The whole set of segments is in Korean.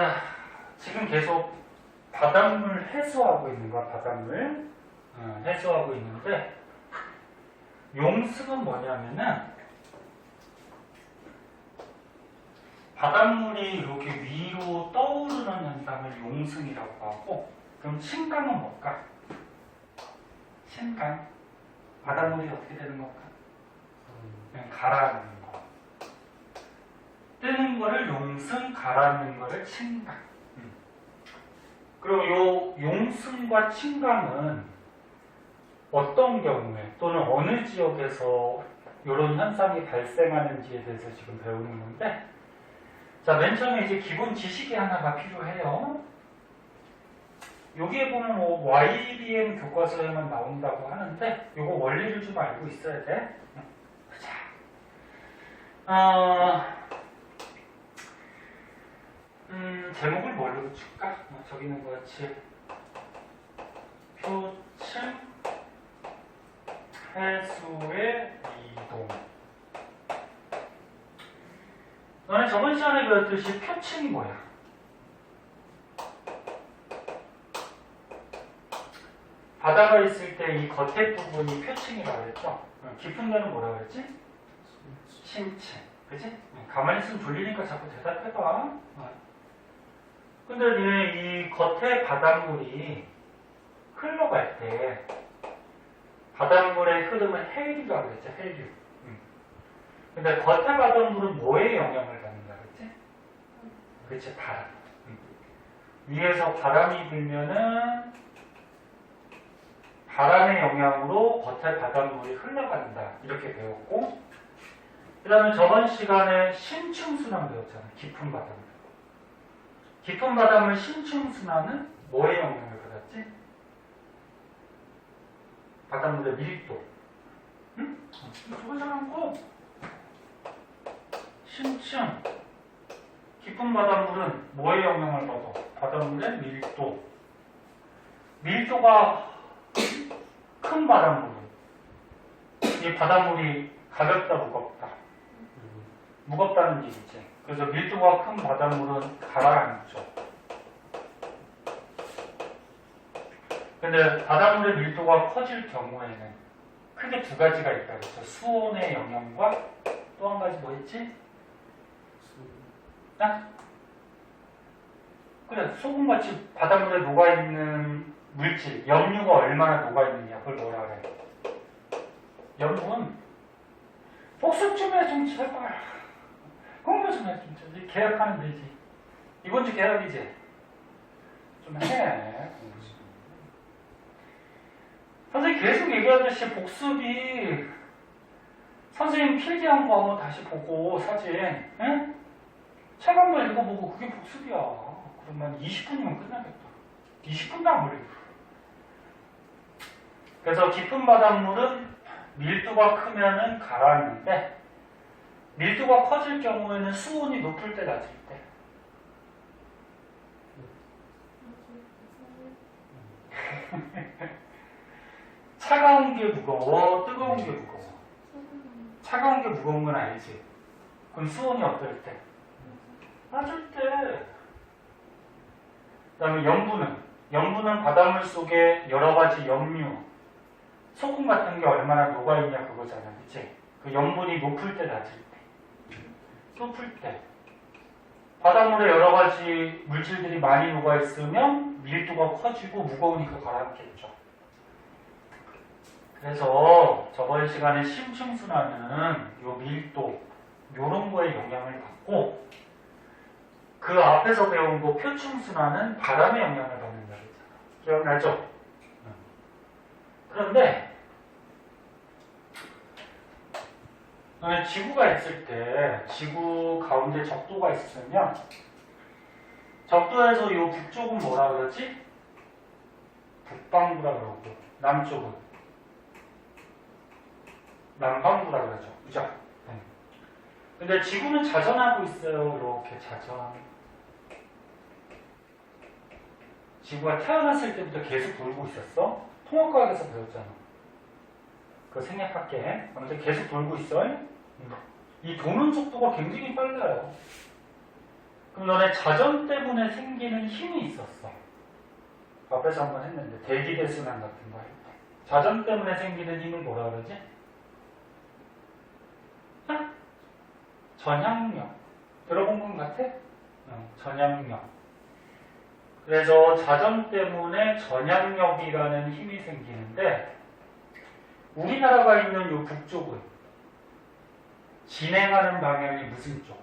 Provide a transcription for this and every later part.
자, 지금 계속 바닷물 해수하고 있는 거야, 바닷물. 해수하고 있는데, 용승은 뭐냐면은, 바닷물이 이렇게 위로 떠오르는 현상을 용승이라고 하고, 그럼 신강은 뭘까? 신강. 바닷물이 어떻게 되는 걸까? 그냥 가라앉는 거. 뜨는 거를 용승, 가라앉는 거를 신강. 그리고 요 용승과 신강은 어떤 경우에 또는 어느 지역에서 이런 현상이 발생하는지에 대해서 지금 배우는 건데, 자, 맨 처음에 이제 기본 지식이 하나가 필요해요. 여기에 보면 뭐 YBM 교과서에만 나온다고 하는데, 요거 원리를 좀 알고 있어야 돼. 자, 제목을 뭘로 붙일까? 저기 있는 것 같이 표층 해수의 이동. 너네 저번 시간에 배웠듯이 표층이 뭐야? 바다가 있을 때 이 겉에 부분이 표층이라고 그랬죠? 깊은 데는 뭐라고 그랬지? 심층. 그치? 가만히 있으면 졸리니까 자꾸 대답해봐. 근데 이 겉에 바닷물이 흘러갈 때 바닷물의 흐름은 헬류라고 그랬죠? 헬류. 근데 겉에 바닷물은 뭐에 영향을 받는다 그랬지? 그렇지, 바람. 위에서 바람이 불면은 바람의 영향으로 겉에 바닷물이 흘러간다. 이렇게 배웠고, 그 다음에 저번 시간에 심층순환 배웠잖아. 깊은 바닷물. 깊은 바닷물 심층순환은 뭐에 영향을 받았지? 바닷물의 밀도. 응? 저거 잘하고. 심층. 깊은 바닷물은 뭐에 영향을 받아? 바닷물의 밀도. 밀도가 큰 바닷물은 이 바닷물이 가볍다, 무겁다. 무겁다는 얘기지. 그래서 밀도가 큰 바닷물은 가라앉죠. 근데 바닷물의 밀도가 커질 경우에는 크게 두 가지가 있다 그랬죠. 수온의 영향과 또 한 가지 뭐였지? 그래, 소금같이 바닷물에 녹아있는 물질, 염류가 얼마나 녹아있느냐, 그걸 뭐라 그래? 염분? 복습 좀 해, 좀 제발. 공부 좀 해, 좀. 계약하면 되지. 이번 주 계약이지? 좀 해. 선생님 계속 얘기하듯이 복습이 선생님 필기한 거 한번 다시 보고 사진, 응? 책 한번 읽어보고 그게 복습이야. 그러면 20분이면 끝나겠다. 20분도 안 걸려. 그래서 깊은 바닷물은 밀도가 크면은 가라앉는데, 밀도가 커질 경우에는 수온이 높을 때, 낮을 때. 차가운 게 무거워, 뜨거운 게 무거워. 차가운 게 무거운 건 알지? 그럼 수온이 어떨 때? 낮을 때. 그 다음에 염분은 바닷물 속에 여러 가지 염류, 소금 같은 게 얼마나 녹아있냐 그거잖아. 그치? 그 염분이 높을 때, 낮을 때. 높을 때. 바닷물에 여러 가지 물질들이 많이 녹아있으면 밀도가 커지고 무거우니까 가라앉겠죠. 그래서 저번 시간에 심층순환은 요 밀도, 요런 거에 영향을 받고, 그 앞에서 배운 거 표층순환은 바람의 영향을 받는다 그랬잖아. 기억나죠? 그런데 지구가 있을 때 지구 가운데 적도가 있으면 적도에서 이 북쪽은 뭐라 그러지? 북반구라 그러고 남쪽은 남반구라 그러죠. 그죠? 근데 지구는 자전하고 있어요. 이렇게 자전. 지구가 태어났을 때부터 계속 돌고 있었어. 통합과학에서 배웠잖아. 그거 생략할게. 아무튼 계속 돌고 있어. 이 도는 속도가 굉장히 빨라요. 그럼 너네 자전 때문에 생기는 힘이 있었어. 앞에서 한번 했는데 대기대순환 같은 거 할 때. 자전 때문에 생기는 힘을 뭐라 그러지? 전향력. 들어본 것 같아? 전향력. 그래서 자전 때문에 전향력이라는 힘이 생기는데 우리나라가 있는 이 북쪽은 진행하는 방향이 무슨 쪽?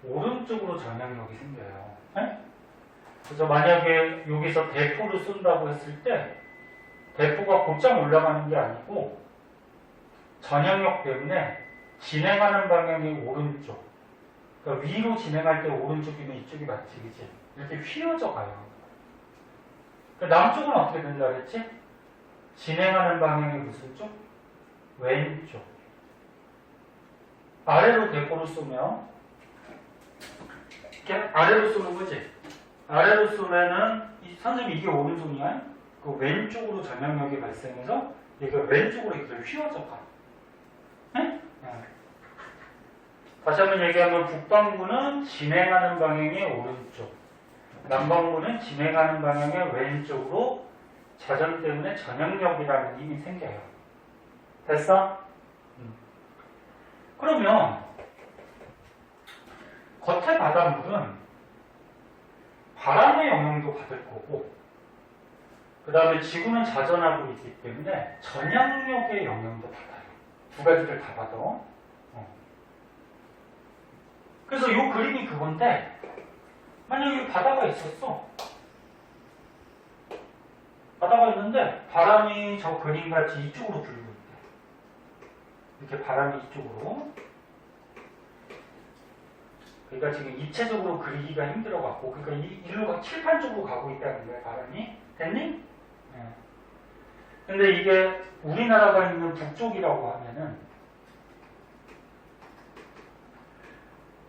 오른쪽으로 전향력이 생겨요. 네? 그래서 만약에 여기서 대포를 쏜다고 했을 때 대포가 곧장 올라가는 게 아니고 전향력 때문에 진행하는 방향이 오른쪽. 그러니까 위로 진행할 때 오른쪽이면 이쪽이 맞지, 그치? 이렇게 휘어져 가요. 그러니까 남쪽은 어떻게 된다 그랬지? 진행하는 방향이 무슨 쪽? 왼쪽. 아래로 대포를 쏘면 이렇게 아래로 쏘는 거지? 아래로 쏘면은 선생님 이게 오른손이야? 그 왼쪽으로 전향력이 발생해서 얘가 왼쪽으로 이렇게 휘어져 가. 네? 다시 한번 얘기하면 북반구는 진행하는 방향의 오른쪽, 남반구는 진행하는 방향의 왼쪽으로 자전 때문에 전향력이라는 힘이 생겨요. 됐어? 그러면 겉에 바닷물은 바람의 영향도 받을 거고 그 다음에 지구는 자전하고 있기 때문에 전향력의 영향도 받아요. 두 가지를 다 받아. 그래서 이 그림이 그건데 만약에 바다가 있었어. 바다가 있는데 바람이 저 그림같이 이쪽으로 불고 있대. 이렇게 바람이 이쪽으로. 그러니까 지금 입체적으로 그리기가 힘들어갖고 그러니까 일로 칠판 쪽으로 가고 있다는 거야. 바람이. 됐니? 네. 근데 이게 우리나라가 있는 북쪽이라고 하면은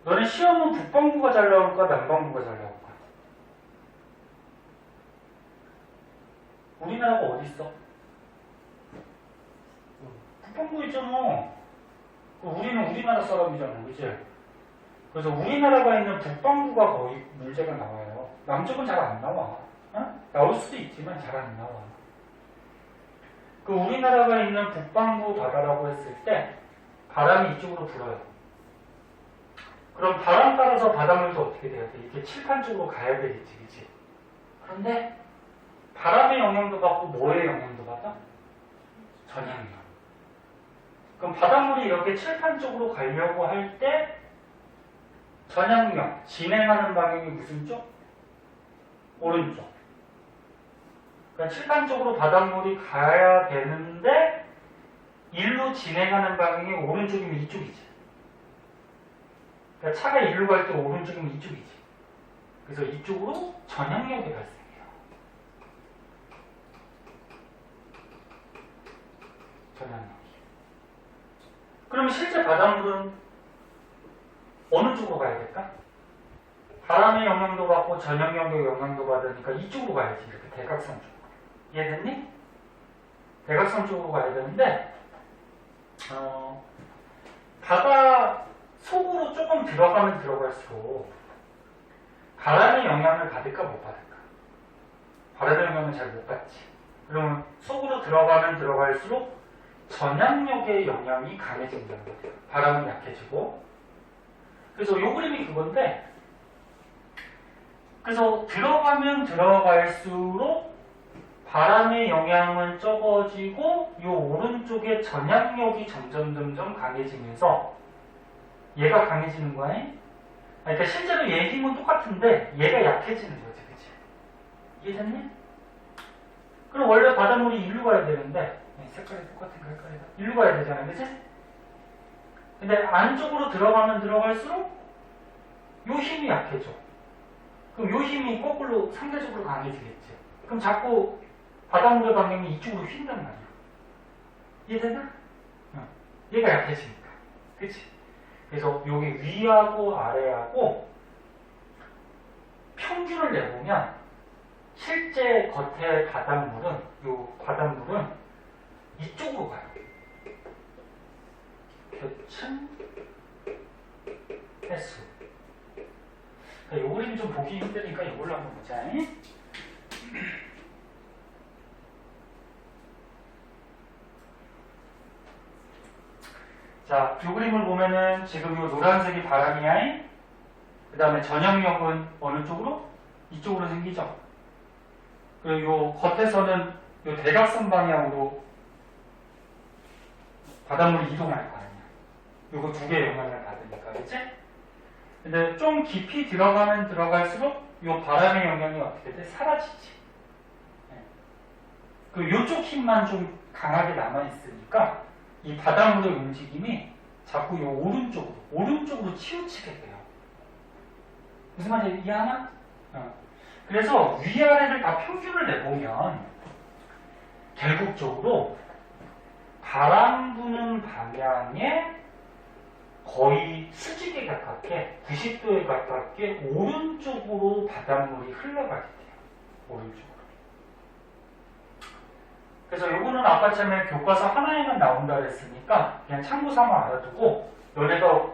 너네 시험은 북반구가 잘 나올까 남반구가 잘 나올까? 우리나라가 어디 있어? 북반구 있잖아. 우리는 우리나라 사람이잖아, 그치? 그래서 우리나라가 있는 북반구가 거의 문제가 나와요. 남쪽은 잘 안 나와. 나올 수도 있지만 잘 안 나와. 그 우리나라가 있는 북반구 바다라고 했을 때 바람이 이쪽으로 불어요. 그럼 바람 따라서 바닷물도 어떻게 돼야 돼? 이렇게 칠판 쪽으로 가야 되겠지, 그치? 그런데 바람의 영향도 받고 뭐의 영향도 받아? 전향력. 그럼 바닷물이 이렇게 칠판 쪽으로 가려고 할 때 전향력, 진행하는 방향이 무슨 쪽? 오른쪽. 그러니까 칠판 쪽으로 바닷물이 가야 되는데 일로 진행하는 방향이 오른쪽이면 이쪽이지. 그러니까 차가 일로 갈 때 오른쪽이면 이쪽이지. 그래서 이쪽으로 전향력이 발생해요. 전향력이. 그럼 실제 바닷물은 어느 쪽으로 가야 될까? 바람의 영향도 받고 전향력의 영향도 받으니까 이쪽으로 가야지. 이렇게 대각선 쪽으로. 이해됐니? 대각선 쪽으로 가야 되는데 바다 속으로 조금 들어가면 들어갈수록 바람의 영향을 받을까 못 받을까? 바람의 영향은 잘 못 받지. 그러면 속으로 들어가면 들어갈수록 전향력의 영향이 강해진다는 거죠. 바람은 약해지고. 그래서 요 그림이 그건데 그래서 들어가면 들어갈수록 바람의 영향은 적어지고 요 오른쪽에 전향력이 점점 강해지면서 얘가 강해지는 거야. 그러니까 실제로 얘 힘은 똑같은데 얘가 약해지는 거지, 그치? 이해됐니? 그럼 원래 바닷물이 일로 가야 되는데 색깔이 똑같은 헷갈리다. 일로 가야 되잖아, 그치? 근데 안쪽으로 들어가면 들어갈수록 요 힘이 약해져. 그럼 요 힘이 거꾸로 상대적으로 강해지겠지. 그럼 자꾸 바닷물의 방향이 이쪽으로 휜단 말이야. 이해되나? 얘가 약해지니까. 그치? 그래서 여기 위하고 아래하고 평균을 내보면 실제 겉에 바닷물은 요 바닷물은 이쪽으로 가요. 표층 해수. 그러니까 요 그림 좀 보기 힘드니까 이걸로 한번 보자. 자, 요 그림을 보면은 지금 요 노란색이 바람이야. 그 다음에 전역력은 어느 쪽으로? 이쪽으로 생기죠. 그리고 요 겉에서는 요 대각선 방향으로 바닷물이 이동할 거 아니야. 요거 두 개의 영향을 받으니까, 그치? 근데 좀 깊이 들어가면 들어갈수록 요 바람의 영향이 어떻게 돼? 사라지지. 네. 그 요쪽 힘만 좀 강하게 남아있으니까 이 바닷물의 움직임이 자꾸 요 오른쪽으로 치우치게 돼요. 무슨 말인지 이해하나? 그래서 위아래를 다 평균을 내보면 결국적으로 바람 부는 방향에 거의 수직에 가깝게 90도에 가깝게 오른쪽으로 바닷물이 흘러가게 돼요. 오른쪽으로. 그래서 요거는 아까 처음에 교과서 하나에만 나온다 그랬으니까 그냥 참고 삼아 알아두고 너네가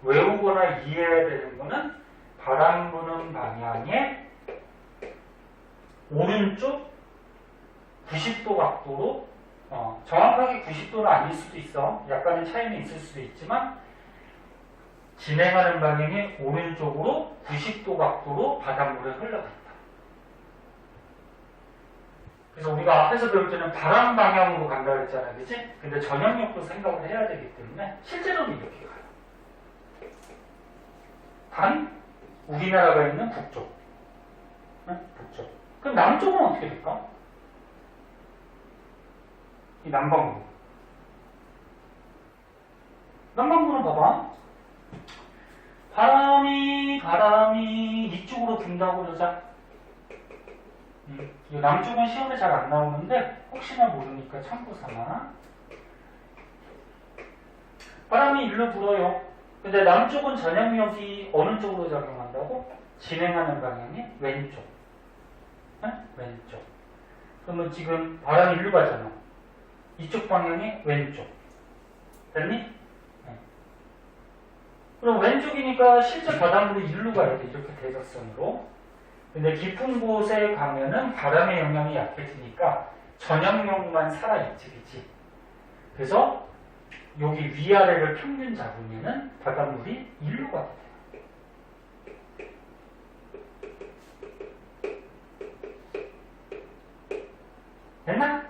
외우거나 이해해야 되는 거는 바람 부는 방향에 오른쪽 90도 각도로 정확하게 90도는 아닐 수도 있어. 약간의 차이는 있을 수도 있지만 진행하는 방향이 오른쪽으로 90도 각도로 바닷물에 흘러간다. 그래서 우리가 앞에서 배울 때는 바람 방향으로 간다 그랬잖아, 그치? 근데 전역력도 생각을 해야 되기 때문에 실제로는 이렇게 가요. 단 우리나라가 있는 북쪽. 응? 북쪽. 그럼 남쪽은 어떻게 될까? 이 남반구. 남반구는 봐봐. 바람이 이쪽으로 분다고 그러자. 이 남쪽은 시험에 잘 안 나오는데 혹시나 모르니까 참고 삼아. 바람이 일로 불어요. 근데 남쪽은 전역력이 어느 쪽으로 작용한다고? 진행하는 방향이 왼쪽. 네? 왼쪽. 그러면 지금 바람이 일로 가잖아. 이쪽 방향이 왼쪽. 됐니? 네. 그럼 왼쪽이니까 실제 바닷물이 일로 가야 돼. 이렇게 대각선으로. 근데 깊은 곳에 가면은 바람의 영향이 약해지니까 전역력만 살아있지, 그치? 그래서 여기 위아래를 평균 잡으면은 바닷물이 일로 가게 돼요. 됐나?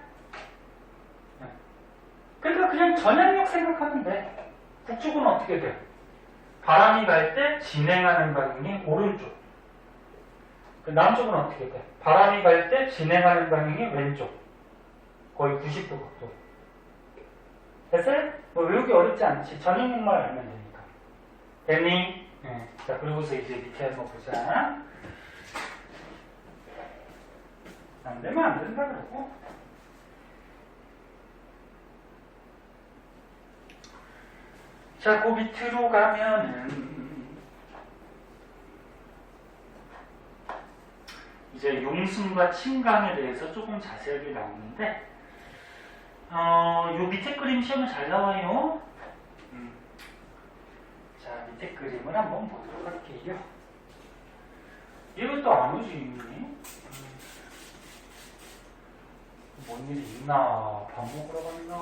네. 그러니까 그냥 전역력 생각하면 돼. 북쪽은 어떻게 돼? 바람이 갈 때 진행하는 방향이 오른쪽. 남쪽은 어떻게 돼? 바람이 갈 때 진행하는 방향이 왼쪽. 거의 90도 각도. 됐어요? 뭐 외우기 어렵지 않지. 전역력만 알면 되니까. 됐니? 네. 자, 그리고서 이제 밑에 한번 보자. 안 되면 안 된다 그러고. 자, 그 밑으로 가면은 이제 용순과 침강에 대해서 조금 자세하게 나오는데 요 밑에 그림 시험에 잘 나와요. 자, 밑에 그림을 한번 보도록 할게요. 이것도 안 오지. 뭔 일이 있나? 밥 먹으러 갔나?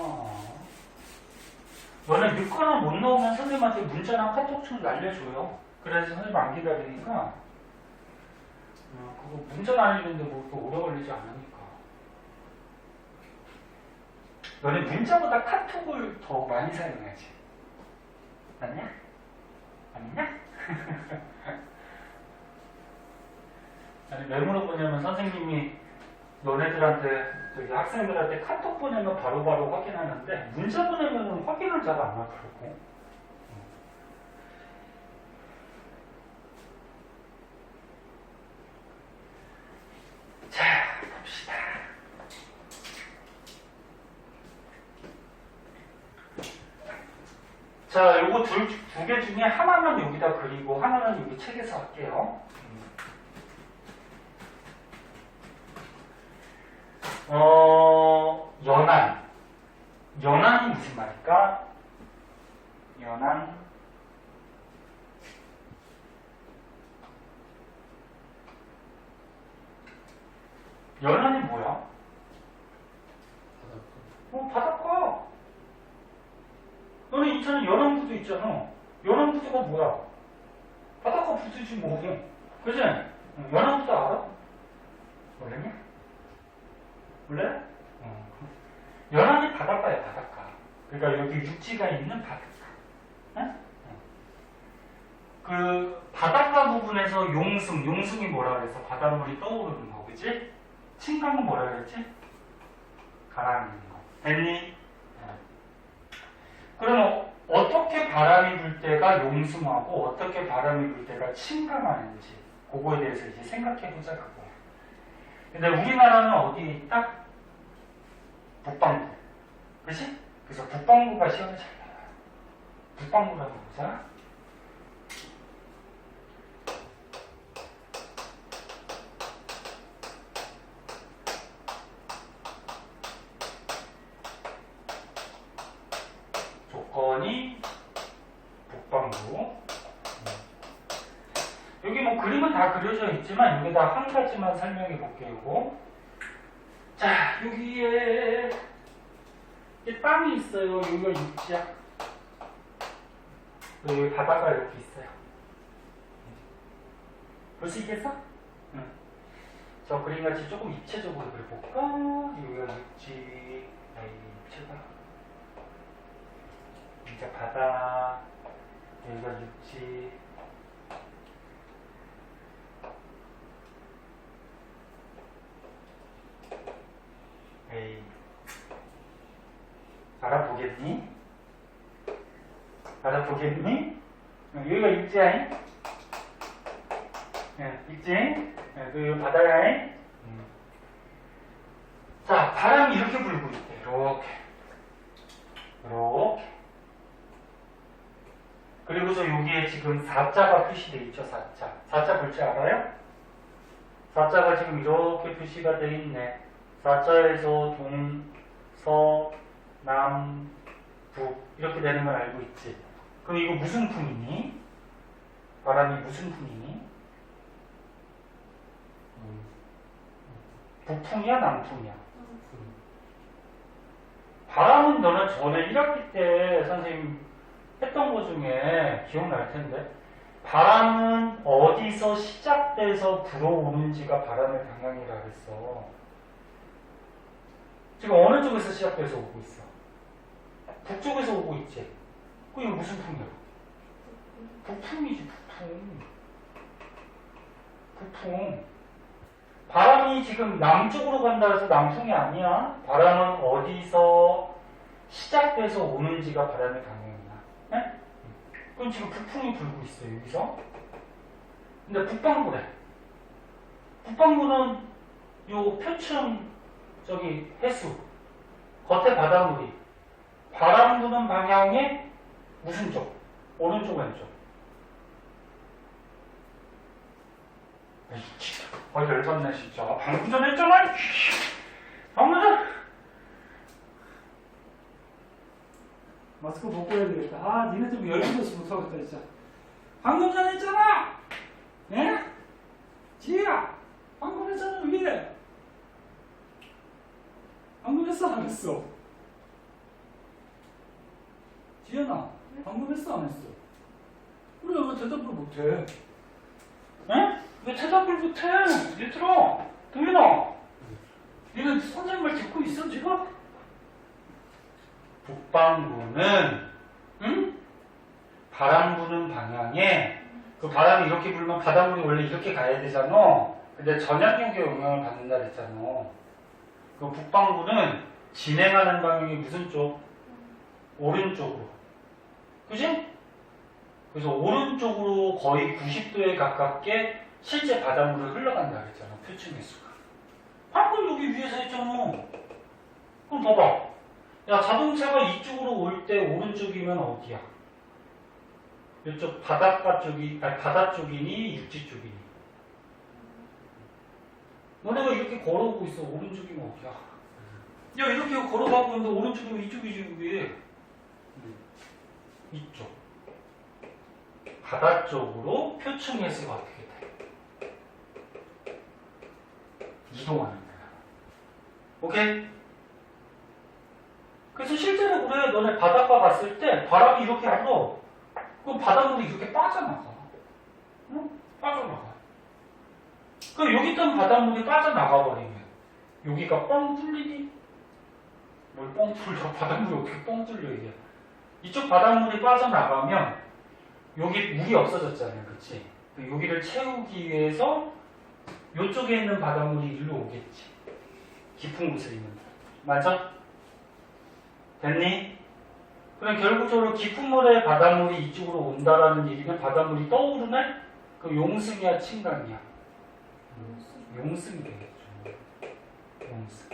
너네 늦거나 못 나오면 선생님한테 문자랑 카톡 좀 날려줘요. 그래서 선생님 안 기다리니까 그거 문자 날리는데 뭐 또 오래 걸리지 않으니까. 너네 문자보다 카톡을 더 많이 사용해야지. 맞냐? 아니냐? 아니, 왜 물어보냐면 선생님이 너네들한테, 저기 학생들한테 카톡 보내면 바로바로 확인하는데 문자 보내면 확인을 잘 안 하더라고. 자, 봅시다. 자, 요거 두 개 중에 하나만 여기다 그리고 하나는 여기 책에서 할게요. 연안. 연안이 무슨 말일까? 연안. 연안이 뭐야? 바닷가. 너네 인천에 연안부두 있잖아. 연안부두가 뭐야? 바닷가 부두지 뭐. 그지? 연안부두 알아? 몰랐냐? 몰래? 연안이 바닷가야, 바닷가. 그러니까 여기 육지가 있는 바닷가. 응? 그 바닷가 부분에서 용승이 뭐라 그래서 바닷물이 떠오르는 거, 그치? 친강은 뭐라 그랬지? 바람이 있는 거. 됐니? 그럼 어떻게 바람이 불 때가 용승하고 어떻게 바람이 불 때가 친강하는지 그거에 대해서 이제 생각해보자 그거야. 근데 우리나라는 어디에 있다? 북방구. 그치? 그래서 북방구가 시험에 잘 나와요. 북방구라고 보자. 조건이 북방구. 여기 뭐 그림은 다 그려져 있지만 여기다 한 가지만 설명해 볼게요. 자, 여기에 땅이 있어요. 여기가 육지야. 여기 바다가 이렇게 있어요. 볼 수 있겠어? 응. 저 그림같이 조금 입체적으로 그려볼까? 여기가 육지, 육지가. 이제 바다, 여기가 육지. 에이. 알아보겠니? 알아보겠니? 여기가 육지야. 육지. 여기 바다야. 자, 바람이 이렇게 불고 있대. 이렇게. 이렇게. 그리고서 여기에 지금 사자가 표시되어 있죠. 사자 볼 줄 알아요? 사자가 지금 이렇게 표시가 되어 있네. 사자에서 동, 서, 남, 북 이렇게 되는 걸 알고 있지. 그럼 이거 무슨 풍이니? 바람이 무슨 풍이니? 북풍이야, 남풍이야? 바람은 너는 전에 1학기 때 선생님 했던 거 중에 기억날 텐데, 바람은 어디서 시작돼서 불어오는지가 바람의 방향이라 그랬어. 지금 어느 쪽에서 시작돼서 오고 있어? 북쪽에서 오고 있지? 그럼 이거 무슨 풍이야? 북풍이지, 북풍. 바람이 지금 남쪽으로 간다 해서 남풍이 아니야. 바람은 어디서 시작돼서 오는지가 바람의 방향이야. 네? 그럼 지금 북풍이 불고 있어요, 여기서. 근데 북방구래. 북방구는 요 표층, 해수, 겉에 바닷물이 바람 부는 방향의 무슨 쪽? 오른쪽, 왼쪽? 열받네, 진짜. 방금 전에 했잖아! 방금 전! 마스크 벗고 해야 되겠다. 아, 니네 좀 열받아서 못하겠다, 진짜. 방금 전에 했잖아! 예? 지혜야! 방금 했잖아, 왜? 방금 했어, 안 했어? 지혜나, 방금 했어, 안 했어? 그래, 왜 대답을 못해? 에? 왜 대답을 못해? 얘들아, 동현아, 니는 선생님 말 듣고 있어, 지금? 북방구는, 응? 바람 부는 방향에, 그 바람이 이렇게 불면 바닷물이 원래 이렇게 가야 되잖아. 근데 전향력의 영향을 받는다 그랬잖아. 그 북방구는 진행하는 방향이 무슨 쪽? 오른쪽으로. 그지? 그래서 오른쪽으로 거의 90도에 가깝게 실제 바닷물을 흘러간다 그랬잖아. 표층 횟수가. 방금 여기 위에서 했잖아. 그럼 봐봐. 야, 자동차가 이쪽으로 올 때 오른쪽이면 어디야? 이쪽 바닷가 쪽이, 아니 바다 쪽이니 육지 쪽이니? 너네가 이렇게 걸어오고 있어. 오른쪽이면 어디야? 야, 이렇게 걸어가고 있는데 오른쪽이면 이쪽이지, 그게. 이쪽. 바다 쪽으로 표층 횟수가 어떻게 돼? 이동하는 거야. 오케이? 그래서 실제로 그래. 너네 바닷가 갔을 때 바람이 이렇게 불어. 그럼 바닷물이 이렇게 빠져나가. 응? 빠져나가. 그럼 여기 있던 바닷물이 빠져나가 버리면 여기가 뻥 뚫리니? 뭘 뻥 뚫려? 바닷물이 어떻게 뻥 뚫려 이게? 이쪽 바닷물이 빠져나가면 여기 물이 없어졌잖아요. 그치? 여기를 채우기 위해서 이쪽에 있는 바닷물이 일로 오겠지. 깊은 곳에 있는 맞아? 됐니? 그럼 결국적으로 깊은 물의 바닷물이 이쪽으로 온다라는 얘기는 바닷물이 떠오르네? 그 용승이야 침강이야? 용승이 되겠죠. 용승.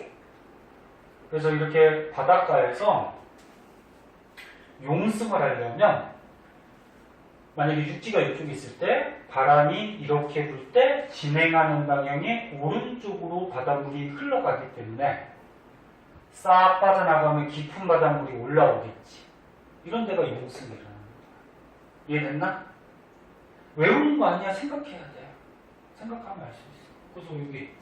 그래서 이렇게 바닷가에서 용승을 하려면 만약에 육지가 이쪽에 있을 때 바람이 이렇게 불 때 진행하는 방향의 오른쪽으로 바닷물이 흘러가기 때문에 싹 빠져나가면 깊은 바닷물이 올라오겠지. 이런 데가 용승이라는 거야. 이해됐나? 외우는 거 아니야. 생각해야 돼. 생각하면 알 수 있어. 그래서 여기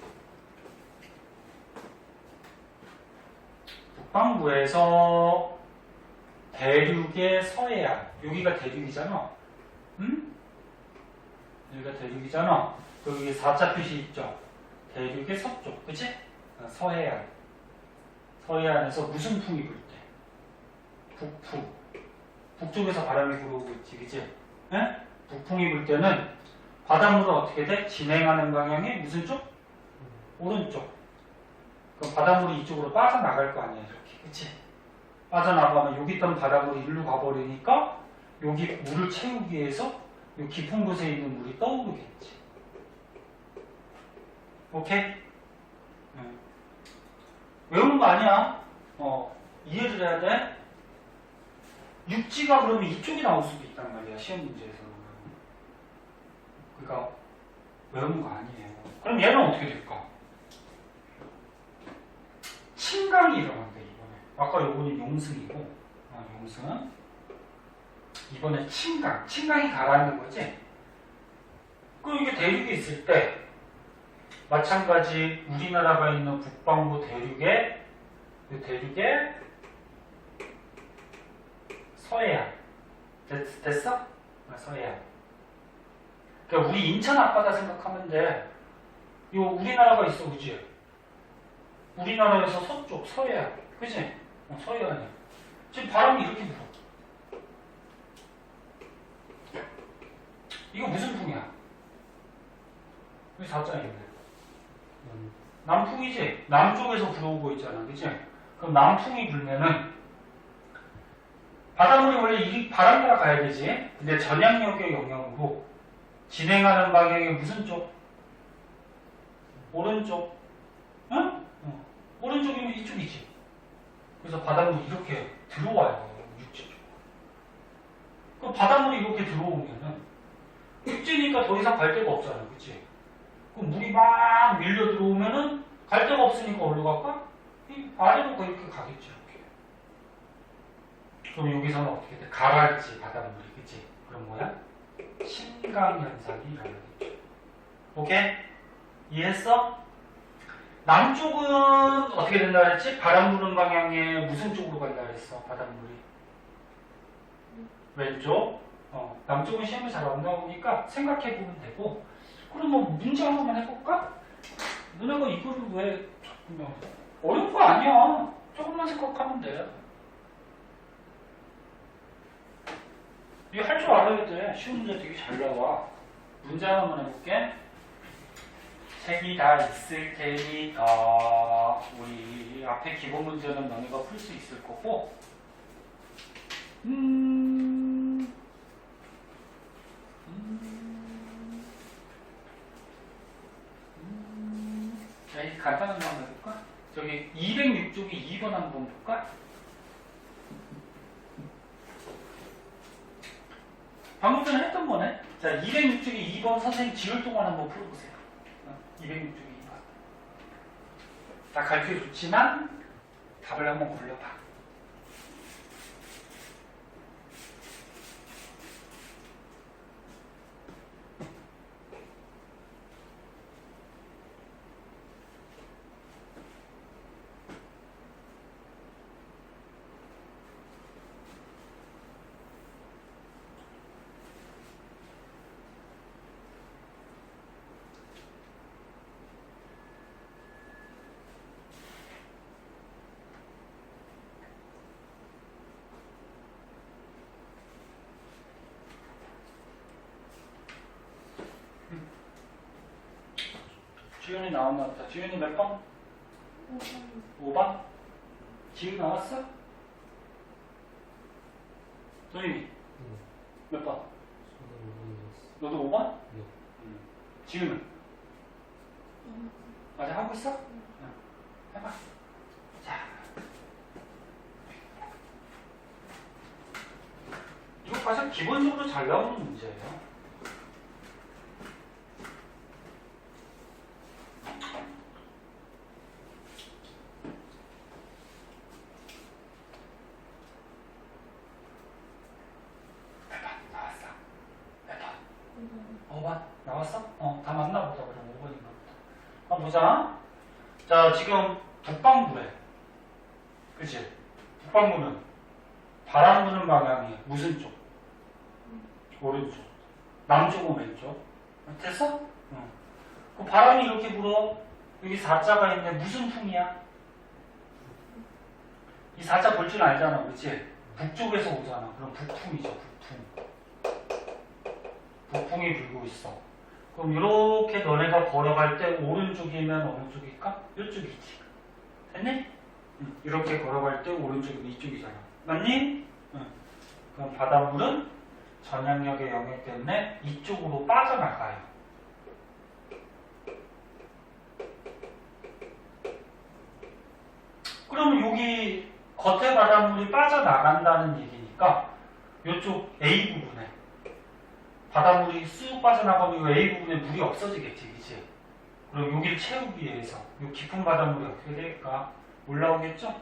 북반구에서 대륙의 서해안, 여기가 대륙이잖아. 응? 여기가 대륙이잖아. 여기 4자 표시 있죠? 대륙의 서쪽, 그치? 서해안. 서해안에서 무슨 풍이 불 때? 북풍. 북쪽에서 바람이 불어오고 있지, 그치? 네? 북풍이 불 때는 바닷물은 어떻게 돼? 진행하는 방향이 무슨 쪽? 오른쪽. 그럼 바닷물이 이쪽으로 빠져나갈 거 아니야, 이렇게. 그치? 빠져나가면 여기 있던 바닷물이 일로 가버리니까 여기 물을 채우기 위해서 이 깊은 곳에 있는 물이 떠오르겠지. 오케이? 외우는 거 아니야. 이해를 해야 돼. 육지가 그러면 이쪽이 나올 수도 있단 말이야, 시험 문제에서. 그러니까 외우는 거 아니에요. 그럼 얘는 어떻게 될까? 침강이 일어난대, 이번에. 아까 요거는 용승이고, 용승은 이번에 침강. 침강이 가라앉는 거지? 그럼 이게 대륙에 있을 때 마찬가지 우리나라가 있는 북반구 대륙에 서해안. 됐어? 서해안. 그러니까 우리 인천 앞바다 생각하면 돼. 요 우리나라가 있어, 그지? 우리나라에서 서쪽, 서해안. 그지? 서해안이야. 지금 바람이 이렇게 불어. 이거 무슨 풍이야? 여기 4자인데. 남풍이지? 남쪽에서 불어오고 있잖아. 그치? 그럼 남풍이 불면은 바닷물이 원래 이 바람 따라 가야 되지? 근데 전향력의 영향으로 진행하는 방향이 무슨 쪽? 오른쪽. 응? 오른쪽이면 이쪽이지. 그래서 바닷물이 이렇게 들어와요. 육지 쪽. 그럼 바닷물이 이렇게 들어오면은 육지니까 더 이상 갈 데가 없잖아. 그치? 그럼 물이 막 밀려 들어오면은 갈 데가 없으니까 어디로 갈까? 이 아래로 이렇게 가겠지. 이렇게. 그럼 여기서는 어떻게 돼? 가라앉지, 바닷물이. 그치? 그럼 뭐야? 침강 현상이 일어나겠죠. 오케이? 이해했어? 남쪽은 어떻게 된다 그랬지? 바람 부는 방향에 무슨 쪽으로 간다 그랬어? 바닷물이. 왼쪽? 남쪽은 시험에 잘 안 나오니까 생각해보면 되고. 그럼 뭐 문제 한 번만 해볼까? 너네가 이거를 왜 자꾸만 어려운 거 아니야. 조금만 생각하면 돼. 이거 할 줄 알아야 돼. 쉬운 문제 되게 잘 나와. 문제 하나만 해볼게. 책이 다 있을 테니까 우리 앞에 기본 문제는 너네가 풀 수 있을 거고 자, 이렇게 간단한 거 한번 해볼까? 저기 206쪽이 2번 한번 볼까? 방금 전에 했던 거네. 자, 206쪽이 2번 선생님 지울 동안 한번 풀어보세요. 206쪽이 2번. 다 가르쳐 줬지만 답을 한번 골라봐. 지윤이 나왔나 보다. 지윤이 몇 번? 5번? 지윤 나왔어? 너희 몇 번? 너도 5번? 네. 지윤은? 아직 하고 있어? 응. 해봐. 자. 이거 가장 기본적으로 잘 나오는 문제예요. 나왔어. 몇 번? 5번? 나왔어? 다 맞나 보다. 그럼 5번인가 보다. 한번 보자. 자, 지금 북방구래. 그치? 북방구는 바람 부는 방향이 무슨 쪽? 오른쪽. 남쪽은 왼쪽. 됐어? 응. 그 바람이 이렇게 불어. 여기 4자가 있는데 무슨 풍이야? 이 4자 볼 줄 알잖아. 그치? 북쪽에서 오잖아. 그럼 북풍이죠. 북풍. 북풍이 불고 있어. 그럼 이렇게 너네가 걸어갈 때 오른쪽이면 어느 쪽일까? 이쪽이지. 됐니? 응. 이렇게 걸어갈 때 오른쪽이면 이쪽이잖아. 맞니? 응. 그럼 바닷물은 전향력의 영향 때문에 이쪽으로 빠져나가요. 그러면 여기 겉에 바닷물이 빠져나간다는 얘기니까 이쪽 A 부분에 바닷물이 쑥 빠져나가면 이 A 부분에 물이 없어지겠지, 그치? 그럼 여기를 채우기 위해서 이 깊은 바닷물이 어떻게 될까? 올라오겠죠?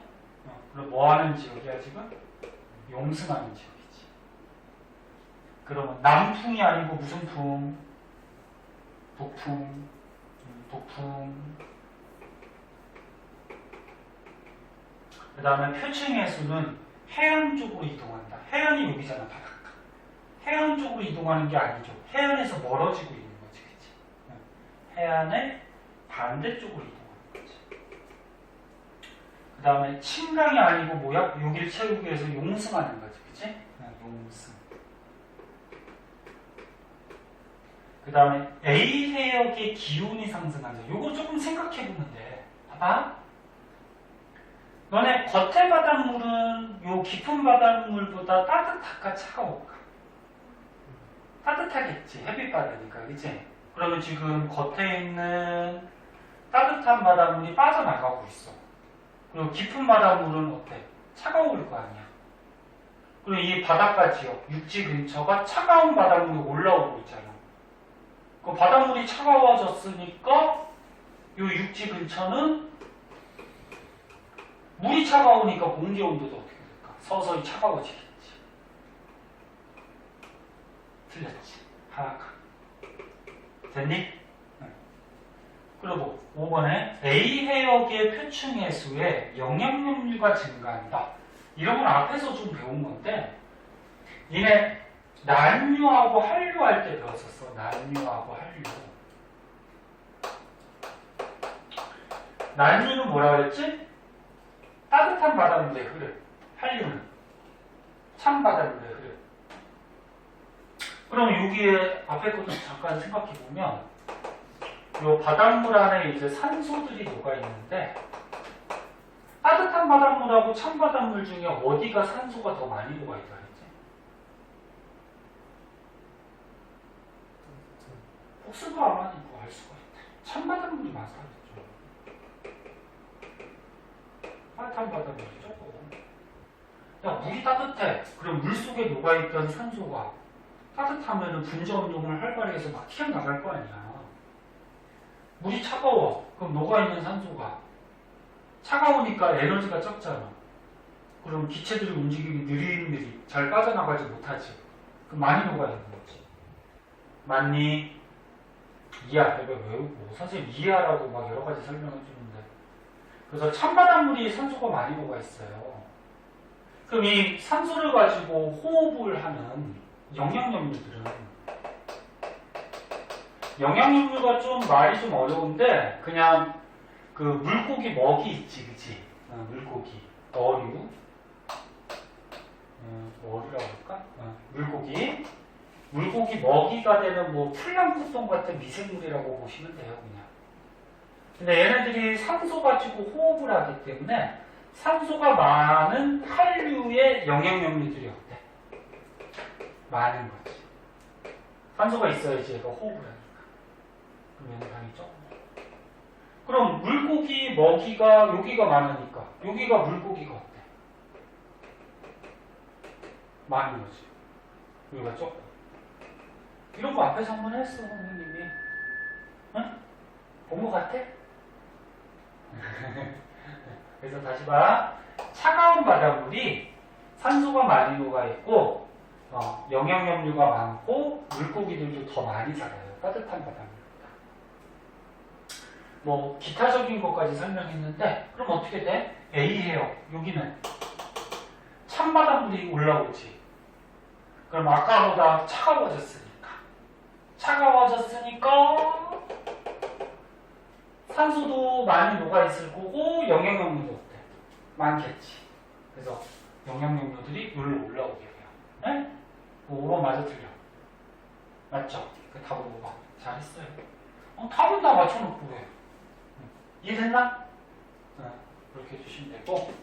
그럼 뭐 하는 지역이야, 지금? 용승하는 지역이지. 그러면 남풍이 아니고 무슨 풍? 북풍, 북풍. 그 다음에 표층해수는 해안 쪽으로 이동한다. 해안이 여기잖아, 바닷가. 해안 쪽으로 이동하는 게 아니죠. 해안에서 멀어지고 있는 거지, 그치? 해안의 반대쪽으로 이동하는 거지. 그 다음에 침강이 아니고 뭐야? 여기를 채우기 위해서 용승하는 거지, 그치? 용승. 그 다음에 A 해역의 기온이 상승한다. 요거 조금 생각해보면 돼. 봐봐. 너네 겉에 바닷물은 요 깊은 바닷물보다 따뜻할까 차가울까? 따뜻하겠지. 햇빛 받으니까. 그치? 그러면 지금 겉에 있는 따뜻한 바닷물이 빠져나가고 있어. 그리고 깊은 바닷물은 어때? 차가울 거 아니야. 그리고 이 바닷가 지역, 육지 근처가 차가운 바닷물이 올라오고 있잖아. 그 바닷물이 차가워졌으니까 요 육지 근처는 물이 차가우니까 공기 온도도 어떻게 될까? 서서히 차가워지겠지. 틀렸지. 파악하. 됐니? 네. 그리고 5번에 A 해역의 표층 해수에 영양염류가 증가한다. 이런 건 앞에서 좀 배운 건데 얘네 난류하고 한류할 때 배웠었어. 난류하고 한류. 난류는 뭐라 그랬지? 따뜻한 바닷물에 흐르. 한류는 찬 바닷물에 흐르. 그럼 여기에 앞에 것도 잠깐 생각해 보면 이 바닷물 안에 이제 산소들이 녹아 있는데 따뜻한 바닷물하고 찬 바닷물 중에 어디가 산소가 더 많이 녹아 있다 했지? 복습을 안 하니까 알 수가 있다. 찬 바닷물이 많다 그랬죠. 따뜻한 바닷물이 조금. 야, 물이 따뜻해. 그럼 물 속에 녹아있던 산소가 따뜻하면 분자 운동을 활발히 해서 막 튀어나갈 거 아니야. 물이 차가워. 그럼 녹아있는 산소가 차가우니까 에너지가 적잖아. 그럼 기체들이 움직이기 느릿느릿 잘 빠져나가지 못하지. 그럼 많이 녹아있는 거지. 맞니? 이해하. 내가 외우고 선생님 이해하라고 막 여러 가지 설명해 주는데. 그래서 찬바닷물이 산소가 많이 녹아있어요. 그럼 이 산소를 가지고 호흡을 하는 영양염류들은 영양염류가 좀 말이 좀 어려운데 그냥 그 물고기 먹이 있지, 그치? 물고기, 어류, 어류라고 할까? 물고기 먹이가 되는 뭐 플랑크톤 같은 미생물이라고 보시면 돼요, 그냥. 근데 얘네들이 산소 가지고 호흡을 하기 때문에 산소가 많은 한류의 영양염류들이 어때? 많은 거지. 산소가 있어야지 얘가 호흡을 하니까. 그럼 얘는 당연히 적은 거야. 그럼 물고기 먹이가 여기가 많으니까 여기가 물고기가 어때? 많은 거지. 여기가 적고. 이런 거 앞에서 한번 했어, 선생님이. 응? 본 거 같아? 그래서 다시 봐. 차가운 바닷물이 산소가 많이 녹아있고 영양염류가 많고 물고기들도 더 많이 살아요. 따뜻한 바닷물보다. 뭐 기타적인 것까지 설명했는데 그럼 어떻게 돼? A해요. 여기는 찬바닷물이 올라오지. 그럼 아까보다 차가워졌으니까 산소도 많이 녹아있을 거고 영양염류도 어때? 많겠지. 그래서 영양염류들이 여기로 올라오게 돼요. 네? 5번 맞아 틀려? 맞죠? 그 답은 5번. 잘했어요. 답은 다 맞춰놓고 해. 이해됐나? 그렇게 해주시면 되고.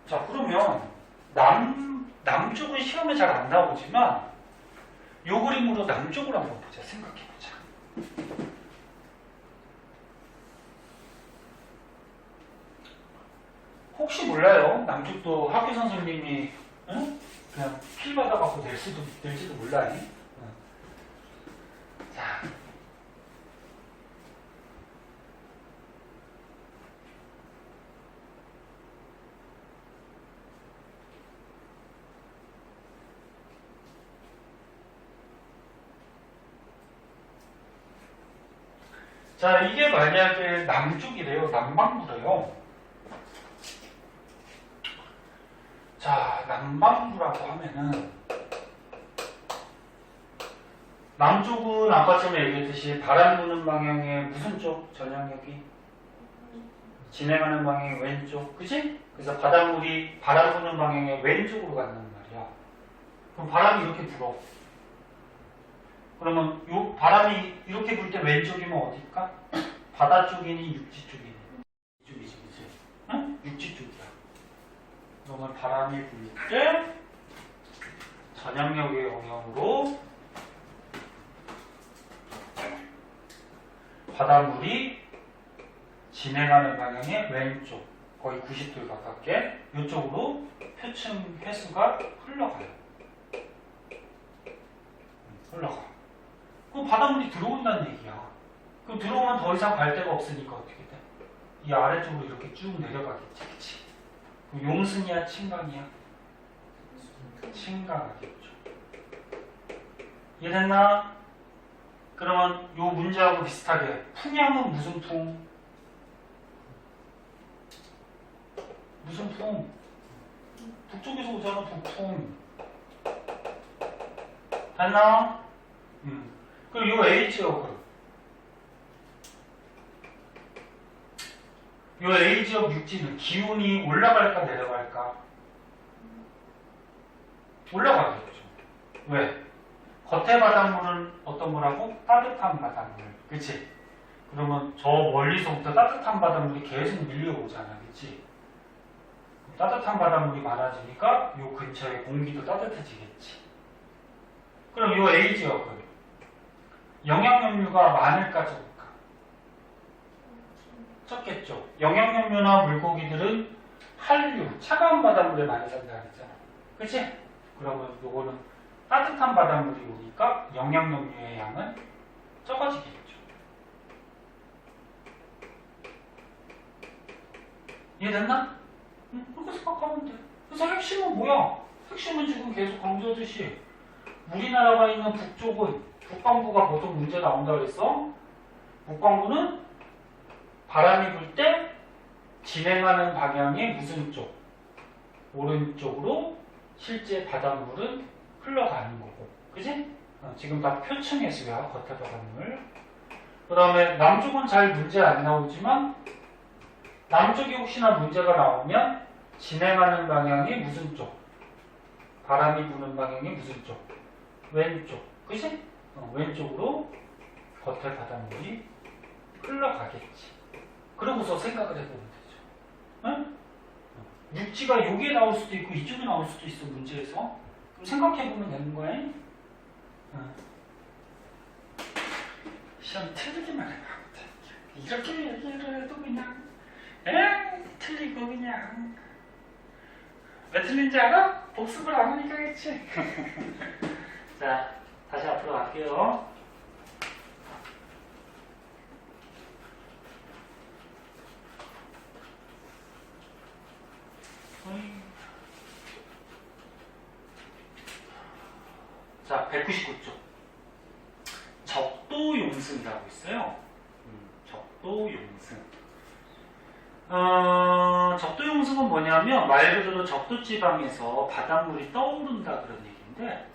자, 그러면 남쪽은 시험에 잘 안 나오지만 요 그림으로 남쪽을 한번 보자. 생각해보자. 혹시 몰라요. 남쪽도 학교 선생님이 그냥 필 받아갖고 낼지도 몰라요. 자, 자, 이게 만약에 남쪽이래요. 남반구래요. 자, 남반구라고 하면은 남쪽은 아까처럼 얘기했듯이 바람 부는 방향의 무슨 쪽? 전향력이? 진행하는 방향의 왼쪽. 그치? 그래서 바닷물이 바람 부는 방향의 왼쪽으로 간단 말이야. 그럼 바람이 이렇게 불어. 그러면 요 바람이 이렇게 불 때 왼쪽이면 어딜까? 바다 쪽이니 육지 쪽이니? 이쪽이지, 그치? 응? 육지 쪽이야. 그러면 바람이 불 때 전향력의 영향으로 바닷물이 진행하는 방향의 왼쪽, 거의 90도 가깝게 이쪽으로 표층 회수가 흘러가요. 흘러가. 그럼 바닷물이 들어온다는 얘기야. 그럼 들어오면 더 이상 갈 데가 없으니까 어떻게 돼? 이 아래쪽으로 이렇게 쭉 내려가겠지, 그치? 그럼 용승이야, 침강이야? 침강하겠죠. 이해됐나? 그러면 요 문제하고 비슷하게 풍향은 무슨 풍? 무슨 풍? 북쪽에서 오잖아, 북풍. 됐나? 그럼 요 A지역은? 요 A지역 육지는 기온이 올라갈까 내려갈까? 올라가겠죠. 왜? 겉에 바닷물은 어떤 거라고? 따뜻한 바닷물. 그치? 그러면 저 멀리서부터 따뜻한 바닷물이 계속 밀려오잖아. 그치? 따뜻한 바닷물이 많아지니까 요 근처에 공기도 따뜻해지겠지. 그럼 요 A지역은 영양염류가 많을까 적을까? 적겠죠. 영양염류나 물고기들은 한류, 차가운 바닷물에 많이 산다 그랬잖아. 그치? 그러면 요거는 따뜻한 바닷물이 오니까 영양염류의 양은 적어지겠죠. 이해됐나? 그렇게 생각하면 돼. 그래서 핵심은 뭐야? 핵심은 지금 계속 강조하듯이 우리나라가 있는 북쪽은 북반구가 보통 문제 나온다 그랬어. 북반구는 바람이 불 때 진행하는 방향의 무슨 쪽? 오른쪽으로 실제 바닷물은 흘러가는 거고. 그지? 지금 다 표층 해수야, 겉에 바닷물. 그 다음에 남쪽은 잘 문제 안 나오지만 남쪽이 혹시나 문제가 나오면 진행하는 방향이 무슨 쪽? 바람이 부는 방향이 무슨 쪽? 왼쪽. 그치? 왼쪽으로 겉에 바닷물이 흘러가겠지. 그러고서 생각을 해보면 되죠. 응? 육지가 여기에 나올 수도 있고 이쪽에 나올 수도 있어, 문제에서. 그럼 생각해보면 되는 거야. 응. 시험 틀리기만 해봐. 이렇게 얘기를 해도 그냥 틀리고 그냥. 왜 틀린지 알아? 복습을 안 하니까 그렇지. 자, 다시 앞으로 갈게요. 자, 199쪽. 적도용승이라고 있어요. 적도용승. 적도용승은 뭐냐면 말 그대로 적도지방에서 바닷물이 떠오른다 그런 얘기인데,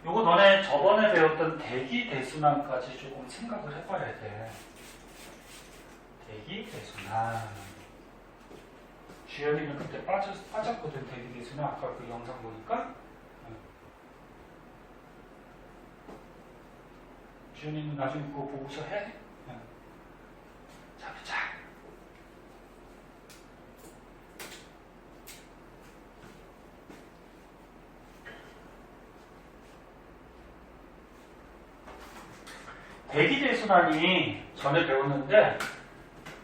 요거 너네 저번에 배웠던 대기대순환까지 조금 생각을 해봐야 돼. 대기대순환. 주연이는 그때 빠졌거든, 대기대순환. 아까 그 영상 보니까. 주연이는 나중에 그거 보고서 해. 자, 보자. 대기대순환이 전에 배웠는데,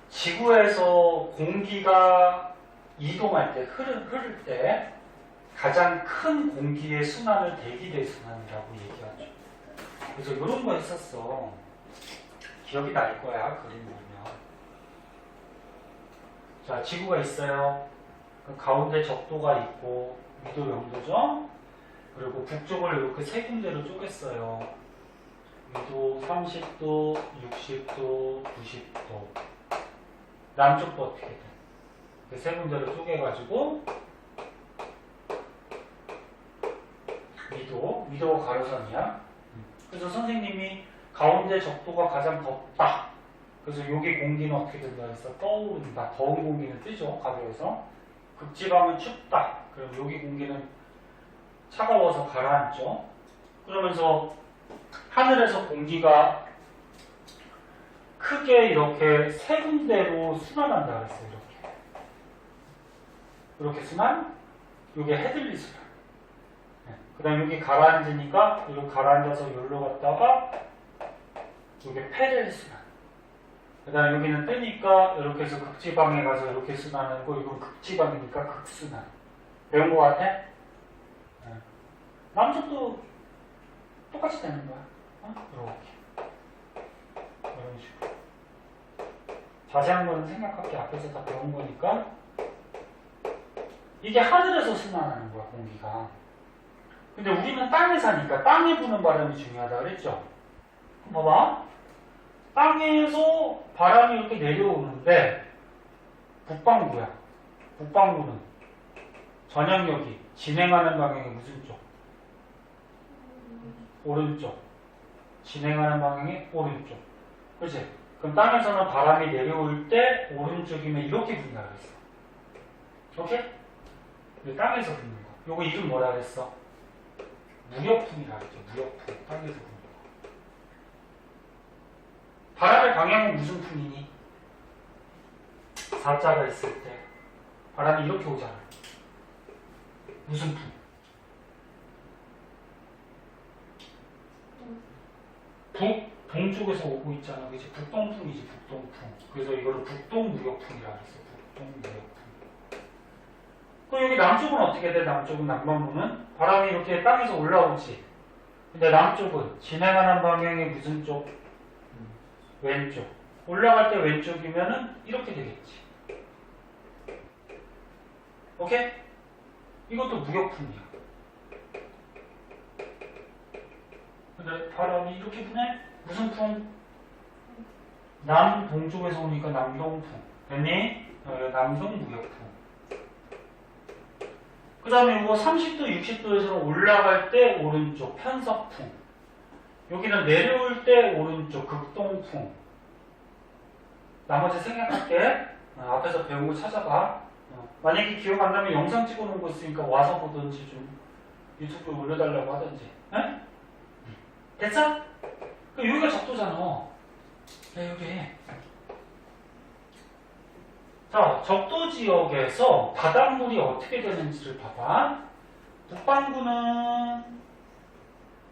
지구에서 공기가 이동할 때, 흐를 때 가장 큰 공기의 순환을 대기대순환이라고 얘기하죠. 그래서 이런 거 했었어. 기억이 날 거야, 그림 보면. 자, 지구가 있어요. 그 가운데 적도가 있고, 위도 영도죠? 그리고 북쪽을 이렇게 세 군데로 쪼갰어요. 위도 30도, 60도, 90도. 남쪽도 어떻게 돼? 그 세 군데로 쪼개가지고, 위도가 가로선이야. 그래서 선생님이 가운데 적도가 가장 덥다. 그래서 여기 공기는 어떻게 된다 했어? 떠오른다. 더운 공기는 뜨죠, 가벼워서. 극지방은 춥다. 그럼 여기 공기는 차가워서 가라앉죠. 그러면서 하늘에서 공기가 크게 이렇게 세 군데로 순환한다 그랬어요. 이렇게 순환, 요게 헤들리 순환. 그 다음 여기 가라앉으니까 이렇게 가라앉아서 여기로 갔다가 요게 페렐 순환. 그 다음 여기는 뜨니까 이렇게 해서 극지방에 가서 이렇게 순환하고, 이건 극지방이니까 극순환. 배운 거 같아? 남쪽도 똑같이 되는 거야. 이렇게. 이런 식으로. 자세한 거는 생각할게. 앞에서 다 배운 거니까. 이게 하늘에서 순환하는 거야, 공기가. 근데 우리는 땅에 사니까 땅에 부는 바람이 중요하다 그랬죠? 봐봐. 땅에서 바람이 이렇게 내려오는데 북방구야. 북방구는 전향력이 진행하는 방향이 무슨 쪽? 오른쪽. 진행하는 방향이 오른쪽. 그치? 그럼 땅에서는 바람이 내려올 때 오른쪽이면 이렇게 분다 그랬어. 오케이? 근데 땅에서 부는 거. 요거 이름 뭐라 그랬어? 무역풍이라 그랬죠. 무역풍. 땅에서 부는 거. 바람의 방향은 무슨 풍이니? 사자가 있을 때 바람이 이렇게 오잖아. 무슨 풍? 동쪽에서 오고 있잖아. 그치? 북동풍이지, 북동풍. 그래서 이거를 북동무역풍이라 그랬어. 북동무역풍. 그럼 여기 남쪽은 어떻게 돼? 남쪽은 남반구는 바람이 이렇게 땅에서 올라오지. 근데 남쪽은 진행하는 방향이 무슨 쪽? 왼쪽. 올라갈 때 왼쪽이면은 이렇게 되겠지. 오케이? 이것도 무역풍이야. 근데 바람이 이렇게 부네? 무슨 풍? 남동쪽에서 오니까 남동풍. 됐니? 남동무역풍. 그 다음에 이거 30도, 60도에서 올라갈 때 오른쪽 편서풍. 여기는 내려올 때 오른쪽 극동풍. 나머지 생각할게. 앞에서 배운 거 찾아봐. 만약에 기억 안 나면 영상 찍어놓은 거 있으니까 와서 보든지 좀 유튜브에 올려달라고 하든지. 에? 됐어? 여기가 적도잖아. 여기. 자, 적도 지역에서 바닷물이 어떻게 되는지를 봐봐. 북반구는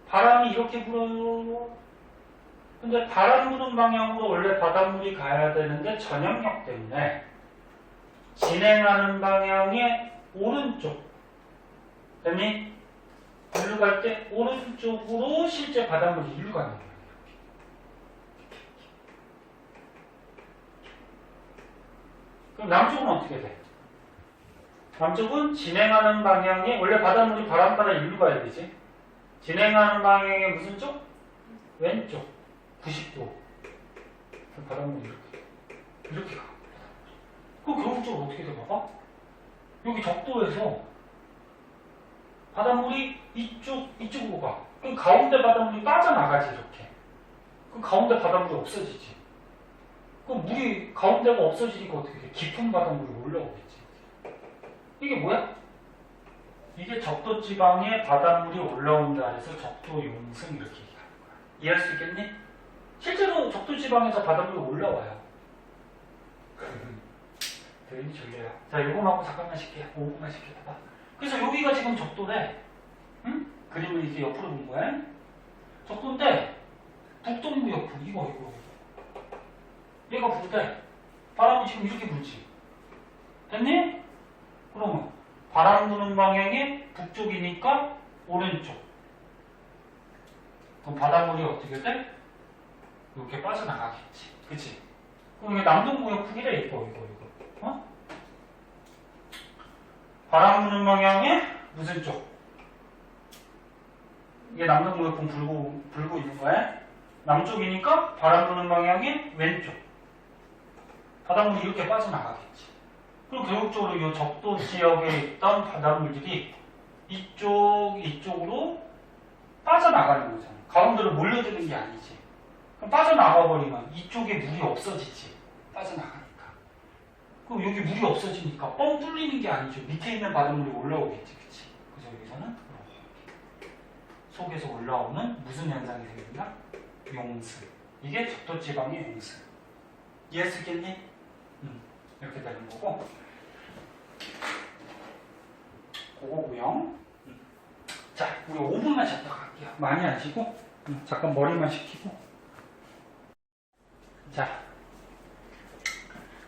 바람이 이렇게 불어요. 근데 바람 부는 방향으로 원래 바닷물이 가야 되는데 전역력 때문에 진행하는 방향의 오른쪽. 됐니? 일로 갈 때 오른쪽으로 실제 바닷물이 일로 가는 거예요. 그럼 남쪽은 어떻게 돼? 남쪽은 진행하는 방향에 원래 바닷물이 바람 따라 일로 가야 되지. 진행하는 방향의 무슨 쪽? 왼쪽. 90도. 바닷물이 이렇게 가. 그럼 결국적으로 어떻게 돼? 봐봐. 여기 적도에서 바닷물이 이쪽으로 가. 그럼 가운데 바닷물이 빠져나가지, 이렇게. 그럼 가운데 바닷물이 없어지지. 그럼 물이 가운데가 없어지니까 어떻게 돼? 깊은 바닷물이 올라오겠지. 이게 뭐야? 이게 적도지방에 바닷물이 올라온다 해서 적도용승 이렇게 얘기하는 거야. 이해할 수 있겠니? 실제로 적도지방에서 바닷물이 올라와요. 되게 졸려요. 자, 요거만 하고 잠깐만 쉴게요. 5분만 쉴게요. 그래서 여기가 지금 적도래. 응? 그림을 이렇게 옆으로 본 거야. 적도인데 북동부 옆으로 이거. 얘가 불 때 바람이 지금 이렇게 불지. 됐니? 그러면 바람 부는 방향이 북쪽이니까 오른쪽. 그럼 바닷물이 어떻게 돼? 이렇게 빠져나가겠지. 그치? 그럼 이게 남동구역풍이래. 이거. 어? 바람 부는 방향에 무슨 쪽? 이게 남동구역풍 불고 있는 거야. 남쪽이니까 바람 부는 방향이 왼쪽. 바닷물이 이렇게 빠져나가겠지. 그리고 결국적으로 이 적도 지역에 있던 바닷물들이 이쪽으로 빠져나가는 거잖아. 가운데로 몰려드는 게 아니지. 그럼 빠져나가버리면 이쪽에 물이 없어지지. 빠져나가니까. 그럼 여기 물이 없어지니까 뻥 뚫리는 게 아니죠. 밑에 있는 바닷물이 올라오겠지. 그치? 그래서 여기서는 속에서 올라오는 무슨 현상이 생긴다? 용승. 이게 적도지방의 용승. 이해했겠니? 이렇게 되는 거고. 그거고요. 자, 우리 5분만 쉬었다 갈게요. 많이 안 쉬고 잠깐 머리만 식히고. 자,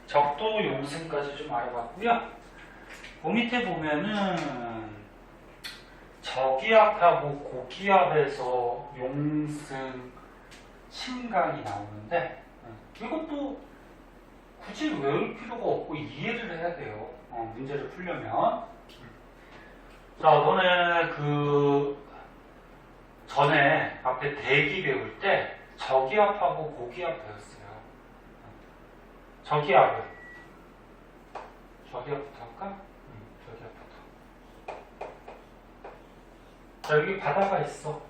적도 용승까지 좀 알아봤고요. 그 밑에 보면은 저기압하고 고기압에서 용승 침강이 나오는데 이것도 굳이 외울 필요가 없고 이해를 해야 돼요. 문제를 풀려면. 자, 너네 전에 앞에 대기 배울 때 저기압하고 고기압 배웠어요. 저기압부터 할까? 저기압부터. 자, 여기 바다가 있어.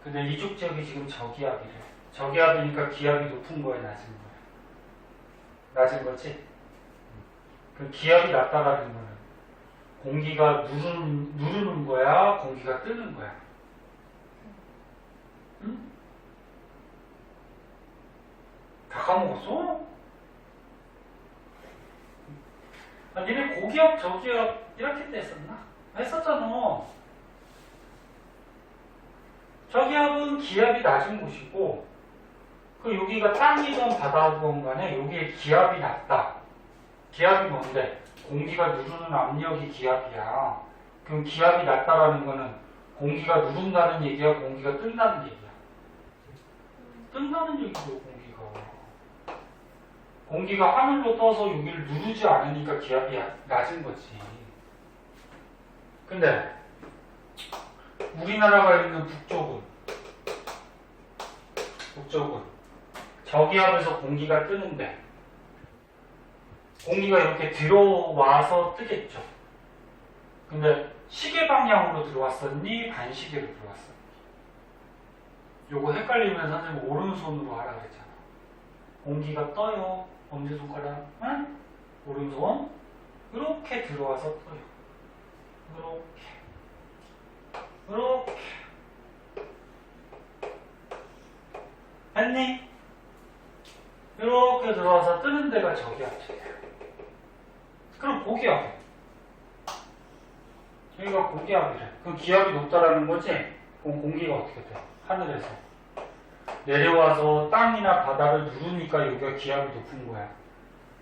근데 이쪽 지역이 지금 저기압이래. 저기압이니까 기압이 높은 거야, 낮은 거야? 낮은 거지? 그 기압이 낮다라는 거는 공기가 누르는 거야? 공기가 뜨는 거야? 응? 다 까먹었어? 니네 고기압, 저기압 이렇게 했었나? 했었잖아. 저기압은 기압이 낮은 곳이고 여기가 땅이든 바다든 간에 여기에 기압이 낮다. 기압이 뭔데? 공기가 누르는 압력이 기압이야. 그럼 기압이 낮다라는 거는 공기가 누른다는 얘기야? 공기가 뜬다는 얘기야? 뜬다는 얘기죠, 공기가. 공기가 하늘로 떠서 여기를 누르지 않으니까 기압이 낮은 거지. 근데 우리나라가 있는 북쪽은 저기압에서 공기가 뜨는데 공기가 이렇게 들어와서 뜨겠죠. 근데 시계 방향으로 들어왔었니? 반시계로 들어왔었니? 요거 헷갈리면 선생님 오른손으로 하라 그랬잖아. 공기가 떠요. 엄지손가락, 응? 오른손. 이렇게 들어와서 떠요. 이렇게. 했니? 이렇게 들어와서 뜨는 데가 저기야. 그럼 고기압. 여기가 고기압이래. 그럼 기압이 높다라는 거지? 그럼 공기가 어떻게 돼? 하늘에서. 내려와서 땅이나 바다를 누르니까 여기가 기압이 높은 거야.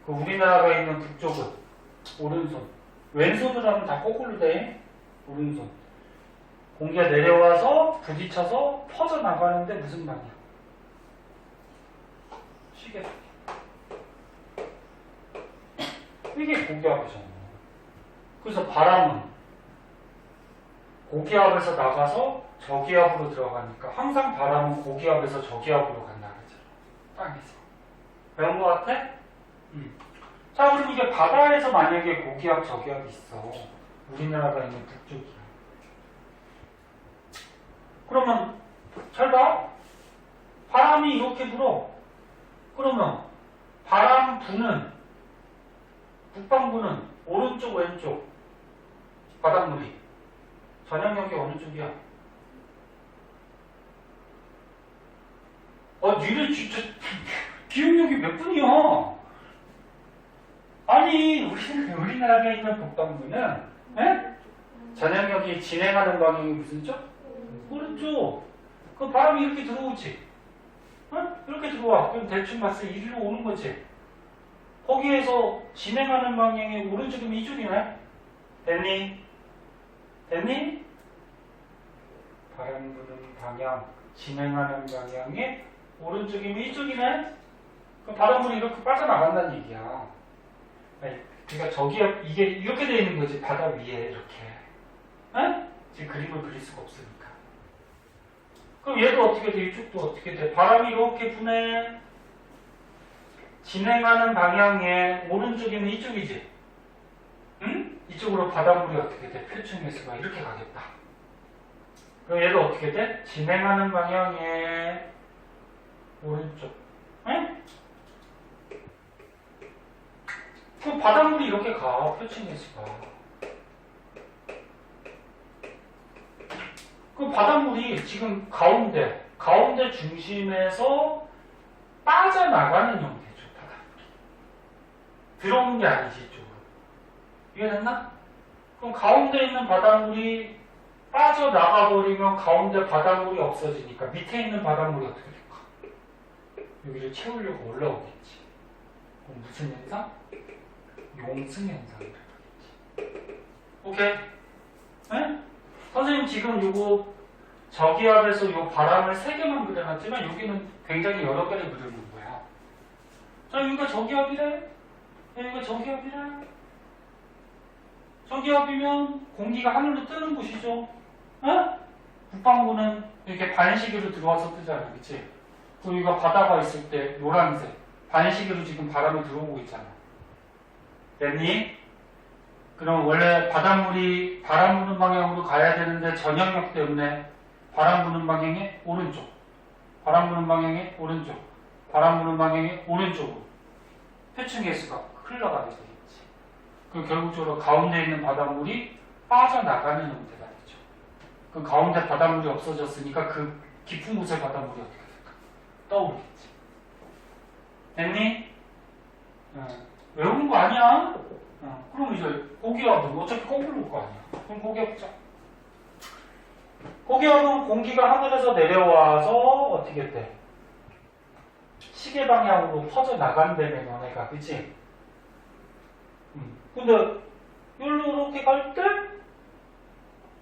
그 우리나라가 있는 북쪽은 오른손. 왼손으로 하면 다 거꾸로 돼. 오른손. 공기가 내려와서 부딪혀서 퍼져나가는데 무슨 말이야? 시계. 이게 고기압이잖아. 그래서 바람은 고기압에서 나가서 저기압으로 들어가니까 항상 바람은 고기압에서 저기압으로 간다 그러잖아. 땅에서. 배운 것 같아? 자, 그럼 이게 바다에서 만약에 고기압, 저기압이 있어. 우리나라가 있는 북쪽이야. 그러면 잘 봐. 바람이 이렇게 불어. 그러면 바람 부는 북방부는 오른쪽 왼쪽 바닷물이 전향력이 어느 쪽이야? 니네 진짜 기억력이 몇 분이야? 아니 우리나라가 있는 북방부는 전향력이 진행하는 방향이 무슨 쪽? 오른쪽. 그럼 바람이 이렇게 들어오지. 이렇게 들어와. 그럼 대충 봤을 때 이리로 오는 거지. 거기에서 진행하는 방향이 오른쪽이면 이쪽이네. 됐니? 됐니? 바람 부는 방향, 진행하는 방향이 오른쪽이면 이쪽이네. 그럼 바람물이 이렇게 빠져나간다는 얘기야. 그러니까 저기에 이게 이렇게 되어 있는 거지. 바다 위에 이렇게. 지금 그림을 그릴 수가 없으니까. 그럼 얘도 어떻게 돼? 이쪽도 어떻게 돼? 바람이 이렇게 부네. 진행하는 방향에 오른쪽이면 이쪽이지. 응? 이쪽으로 바닷물이 어떻게 돼? 표층에서가 이렇게 가겠다. 그럼 얘도 어떻게 돼? 진행하는 방향에 오른쪽. 응? 그럼 바닷물이 이렇게 가. 표층에서가. 그럼 바닷물이 지금 가운데 중심에서 빠져나가는 형태죠. 바닷물이. 들어오는 게 아니지, 이쪽으로. 이해됐나? 그럼 가운데 있는 바닷물이 빠져나가버리면 가운데 바닷물이 없어지니까 밑에 있는 바닷물이 어떻게 될까? 여기를 채우려고 올라오겠지. 그럼 무슨 현상? 용승 현상이라고 하겠지. 오케이? 네? 선생님 지금 요거 저기압에서 요 바람을 3개만 그려놨지만 여기는 굉장히 여러 개를 그려놓은 거야. 자, 여기가 저기압이래. 여기가 저기압이래. 저기압이면 공기가 하늘로 뜨는 곳이죠. 북방구는 이렇게 반시계로 들어와서 뜨잖아. 그치? 그리고 여기가 바다가 있을 때 노란색. 반시계로 지금 바람이 들어오고 있잖아. 됐니? 그럼 원래 바닷물이 바람 부는 방향으로 가야 되는데 전향력 때문에 바람 부는 방향에 오른쪽, 바람 부는 방향에 오른쪽, 바람 부는 방향에 오른쪽으로 표층의 수가 흘러가게 되겠지. 그럼 결국적으로 가운데 있는 바닷물이 빠져나가는 형태가 되죠. 그럼 가운데 바닷물이 없어졌으니까 그 깊은 곳의 바닷물이 어떻게 될까? 떠오르겠지. 됐니? 외우는 거 아니야? 그럼 이제 고기압은 어차피 거꾸로 올 거 아니야. 그럼 고기압 자. 고기압은 공기가 하늘에서 내려와서 어떻게 돼? 시계 방향으로 퍼져나간다며 너네가. 그치? 근데 여기로 이렇게 갈 때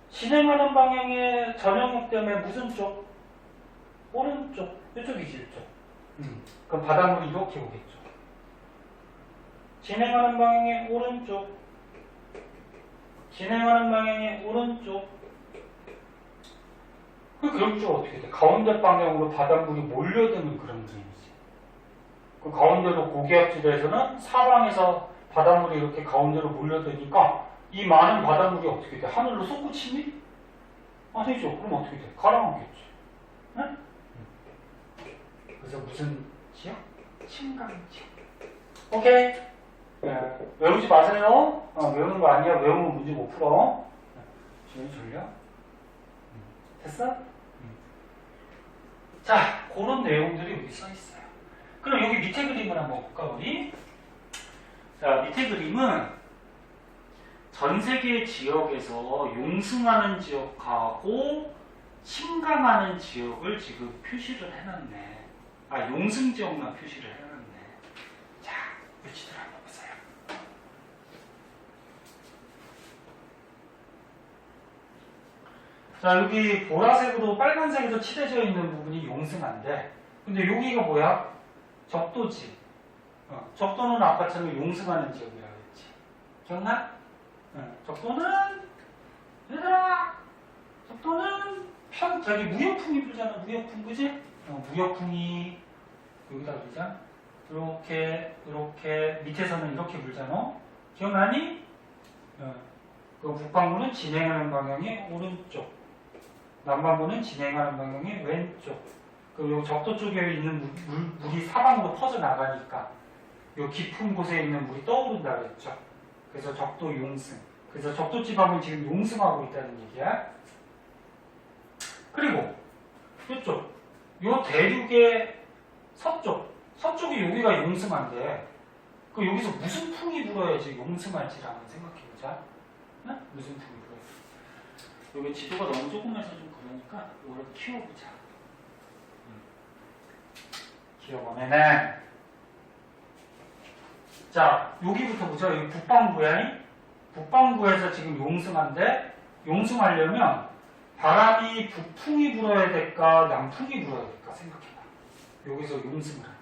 진행하는 방향의 전형력 때문에 무슨 쪽? 오른쪽. 이쪽이지 이쪽. 그럼 바닷물이 이렇게 오겠죠. 진행하는 방향의 오른쪽, 진행하는 방향의 오른쪽. 그 결국적으로 어떻게 돼? 가운데 방향으로 바닷물이 몰려드는 그런 그림이지. 그 가운데로 고기압지대에서는 사방에서 바닷물이 이렇게 가운데로 몰려드니까 이 많은 바닷물이 어떻게 돼? 하늘로 솟구치니? 아니죠. 그럼 어떻게 돼? 가라앉겠지. 네? 그래서 무슨 지역? 침강지역. 오케이. 네. 외우지 마세요. 외우는 거 아니야. 외우면 문제 못 풀어. 지금 졸려? 됐어? 자, 그런 내용들이 여기 써 있어요. 그럼 여기 밑에 그림을 한번 볼까, 우리? 자, 밑에 그림은 전 세계 지역에서 용승하는 지역하고 침강하는 지역을 지금 표시를 해놨네. 아, 용승 지역만 표시를 해놨네. 자, 위치들 한번 보세요. 자, 여기 보라색으로 빨간색으로 칠해져 있는 부분이 용승한데, 근데 여기가 뭐야? 적도지. 적도는 아까처럼 용승하는 지역이라고 했지. 기억나? 적도는, 얘들아! 적도는 저기 무역풍이 불잖아. 무역풍, 그지? 무역풍이 여기다 불자. 이렇게 밑에서는 이렇게 불잖아. 기억나니? 그 북반구는 진행하는 방향이 오른쪽, 남반구는 진행하는 방향이 왼쪽. 그리고 적도 쪽에 있는 물이 사방으로 퍼져 나가니까 요 깊은 곳에 있는 물이 떠오른다 그랬죠. 그래서 적도 용승. 그래서 적도 지방은 지금 용승하고 있다는 얘기야. 그리고 이쪽, 요 대륙의 서쪽이 여기가 용승한데, 그 여기서 무슨 풍이 불어야지 용승할지를 한번 생각해보자. 네? 무슨 풍이 불어야지. 여기 지도가 너무 조그매서 좀 그러니까 이거를 키워보자. 키워보면은, 자, 여기부터 보자. 여기 북반구야. 북반구에서 지금 용승한데, 용승하려면 바람이 북풍이 불어야 될까, 남풍이 불어야 될까 생각해봐. 여기서 용승을 한다.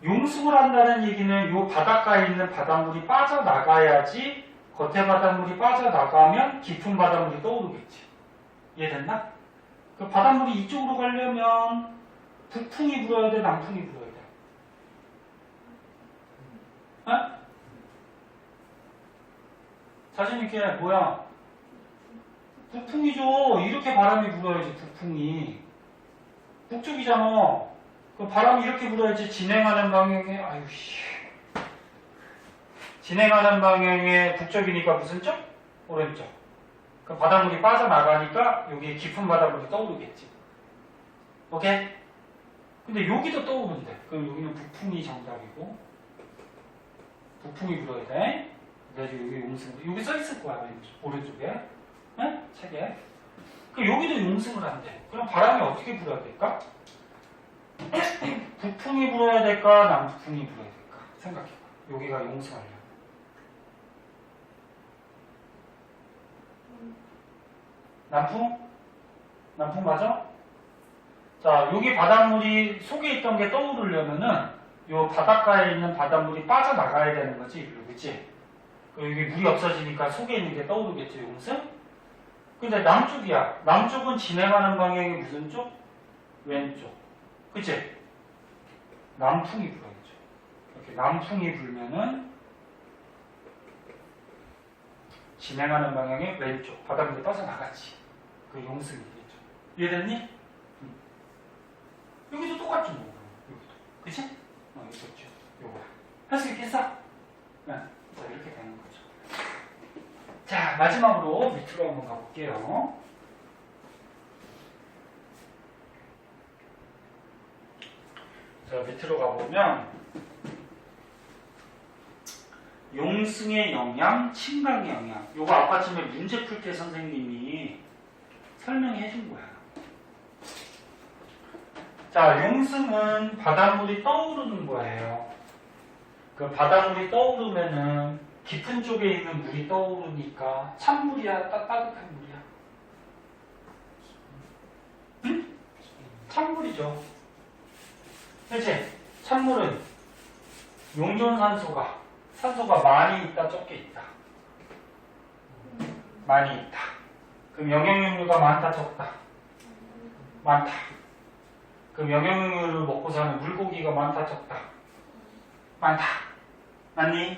용승을 한다는 얘기는 이 바닷가에 있는 바닷물이 빠져나가야지, 겉에 바닷물이 빠져나가면 깊은 바닷물이 떠오르겠지. 이해됐나? 그 바닷물이 이쪽으로 가려면 북풍이 불어야 돼, 남풍이 불어야 돼? 어? 자신있게 뭐야? 북풍이죠. 이렇게 바람이 불어야지. 북풍이 북쪽이잖아. 그 바람이 이렇게 불어야지. 진행하는 방향에, 진행하는 방향에 북쪽이니까 무슨 쪽? 오른쪽. 그 바닷물이 빠져나가니까 여기 깊은 바닷물이 떠오르겠지. 오케이? 근데 여기도 떠오른대. 그럼 여기는 북풍이 정답이고, 북풍이 불어야 돼. 그래서 여기 용승, 여기 써있을 거야, 오른쪽에. 네? 책에. 그 여기도 용승을 한대. 그럼 바람이 어떻게 불어야 될까? 북풍이 불어야 될까? 남풍이 불어야 될까? 생각해봐. 여기가 용승하려면. 남풍? 남풍 맞아? 자, 여기 바닷물이 속에 있던 게 떠오르려면은 요 바닷가에 있는 바닷물이 빠져나가야 되는 거지, 일로, 그치? 여기 물이 없어지니까 속에 있는 게 떠오르겠지, 용승? 근데 남쪽이야. 남쪽은 진행하는 방향이 무슨 쪽? 왼쪽. 그치? 남풍이 불어야죠. 이렇게 남풍이 불면은 진행하는 방향이 왼쪽. 바닷물이 빠져나갔지. 그 용승이 되겠죠. 이해됐니? 여기도 똑같죠, 뭐. 여기도. 그치? 이거죠. 요거. 할 수 있겠어? 네. 자, 이렇게 되는 거죠. 자, 마지막으로 밑으로 한번 가볼게요. 자, 밑으로 가보면 용승의 영향, 침강의 영향. 요거 아까쯤에 문제 풀 때 선생님이 설명해 준 거야. 자, 용승은 바닷물이 떠오르는 거예요. 그 바닷물이 떠오르면은 깊은 쪽에 있는 물이 떠오르니까 찬물이야, 따뜻한 물이야? 응? 찬물이죠. 그치? 찬물은 용존산소가 많이 있다, 적게 있다? 많이 있다. 그럼 영양용류가 많다, 적다? 많다. 그럼 영양용류를 먹고 사는 물고기가 많다, 적다? 많다. 맞니?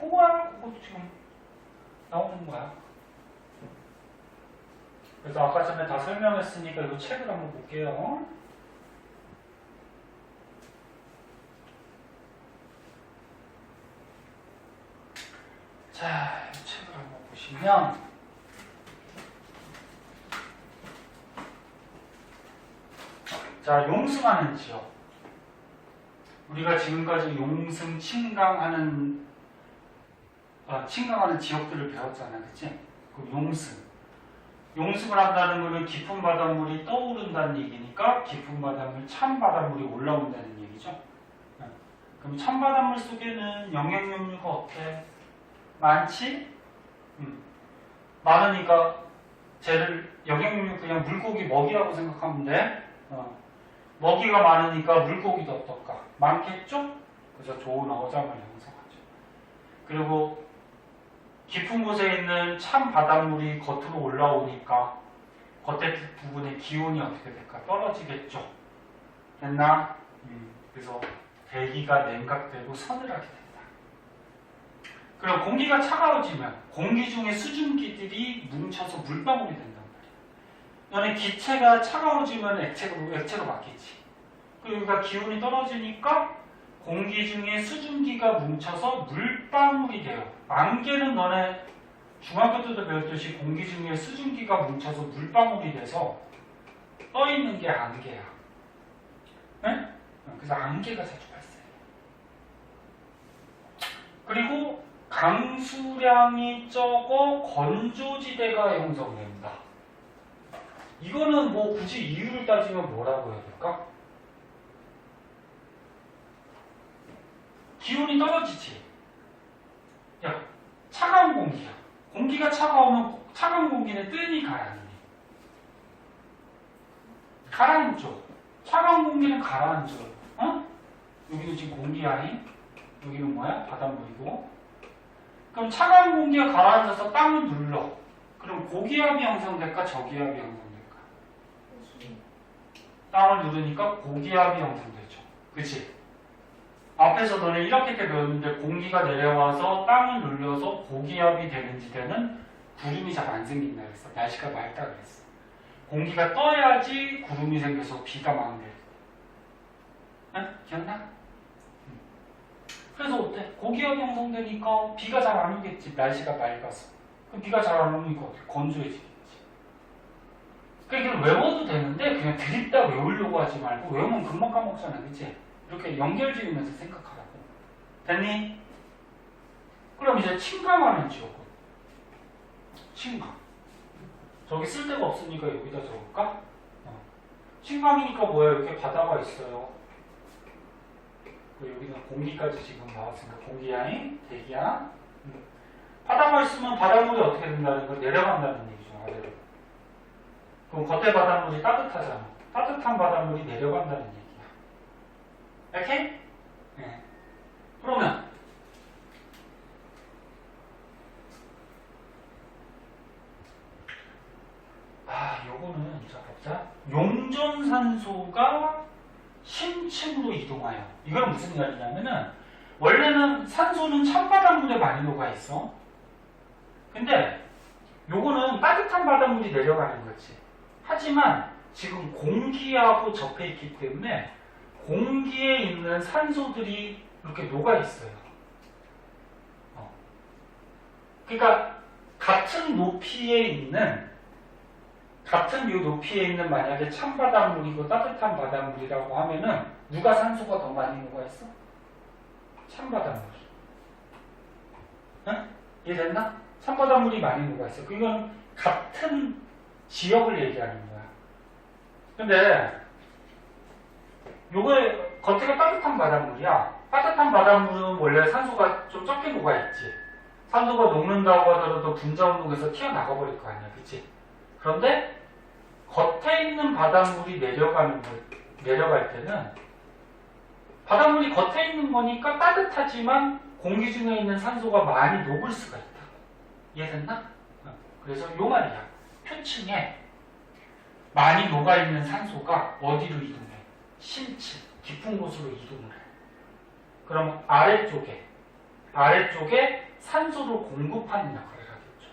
우와, 그것도 지금 나오는 거야. 그래서 아까 전에 다 설명했으니까 이 책을 한번 볼게요. 자, 이 책을 한번 보시면 자, 용승하는 지역. 우리가 지금까지 용승, 침강하는 지역들을 배웠잖아, 그치? 그 용승. 용승을 한다는 것은 깊은 바닷물이 떠오른다는 얘기니까 깊은 바닷물, 찬 바닷물이 올라온다는 얘기죠. 그럼 찬 바닷물 속에는 영양염류가 어때? 많지? 많으니까 쟤를 영양염류 그냥 물고기 먹이라고 생각하면 돼. 먹이가 많으니까 물고기도 어떨까? 많겠죠? 그래서 좋은 어장을 형성하죠. 그리고 깊은 곳에 있는 찬 바닷물이 겉으로 올라오니까 겉에 부분의 기온이 어떻게 될까? 떨어지겠죠. 됐나? 그래서 대기가 냉각되고 서늘하게 된다. 그럼 공기가 차가워지면 공기 중에 수증기들이 뭉쳐서 물방울이 된단 말이야. 너네 기체가 차가워지면 액체로 바뀌지. 그러니까 기온이 떨어지니까 공기 중에 수증기가 뭉쳐서 물방울이 돼요. 안개는 너네 중학교 때도 배웠듯이 공기 중에 수증기가 뭉쳐서 물방울이 돼서 떠있는 게 안개야. 네? 그래서 안개가 자주 발생해요. 그리고 강수량이 적어 건조지대가 형성됩니다. 이거는 뭐 굳이 이유를 따지면 뭐라고 해야 될까? 기온이 떨어지지. 야, 차가운 공기야. 공기가 차가우면 차가운 공기는 뜨니 가라앉니? 가라앉죠. 차가운 공기는 가라앉죠. 여기는 지금 공기야. 여기는 뭐야? 바닷물이고. 그럼 차가운 공기가 가라앉아서 땅을 눌러. 그럼 고기압이 형성될까? 저기압이 형성될까? 땅을 누르니까 고기압이 형성되죠. 그치? 앞에서 너네 1학기 때 배웠는데 공기가 내려와서 땅을 눌려서 고기압이 되는 지대는 구름이 잘 안 생긴다 그랬어. 날씨가 맑다 그랬어. 공기가 떠야지 구름이 생겨서 비가 막 내려. 응? 기억나? 그래서 어때? 고기압이 형성되니까 비가 잘 안 오겠지. 날씨가 맑아서. 그럼 비가 잘 안 오니까 어때? 건조해지겠지. 그러니까 이걸 외워도 되는데 그냥 드립다 외우려고 하지 말고 외우면 금방 까먹잖아. 그치? 이렇게 연결 지으면서 생각하라고. 됐니? 그럼 이제 침강하는 지역은? 침강. 저기 쓸 데가 없으니까 여기다 적을까? 침강이니까 뭐야? 이렇게 바다가 있어요. 여기는 공기까지 지금 나왔으니까 공기야, 대기야. 바다가 있으면 바닷물이 어떻게 된다는 걸 내려간다는 얘기죠. 아래로. 그럼 겉에 바닷물이 따뜻하잖아. 따뜻한 바닷물이 내려간다는 얘기야. 오케이? 네. 그러면 요거는 자 보자. 용존산소가 심층으로 이동하여. 이건 무슨 말이냐면은 원래는 산소는 찬바닷물에 많이 녹아있어. 근데 요거는 따뜻한 바닷물이 내려가는 거지. 하지만 지금 공기하고 접해 있기 때문에 공기에 있는 산소들이 이렇게 녹아있어요. 그러니까 같은 높이에 있는 만약에 찬바닷물이고 따뜻한 바닷물이라고 하면은 누가 산소가 더 많이 녹아있어? 찬바닷물이. 응? 이해됐나? 찬바닷물이 많이 녹아있어. 그건 같은 지역을 얘기하는 거야. 근데 요거에 겉에가 따뜻한 바닷물이야. 따뜻한 바닷물은 원래 산소가 좀 적게 녹아있지. 산소가 녹는다고 하더라도 분자운동에서 튀어나가 버릴 거 아니야. 그치? 그런데 겉에 있는 바닷물이 내려갈 때는 바닷물이 겉에 있는 거니까 따뜻하지만 공기 중에 있는 산소가 많이 녹을 수가 있다. 이해됐나? 그래서 요 말이야. 표층에 많이 녹아있는 산소가 어디로 이동해? 심층, 깊은 곳으로 이동을 해. 그럼 아래쪽에 산소를 공급하는 역할을 하겠죠.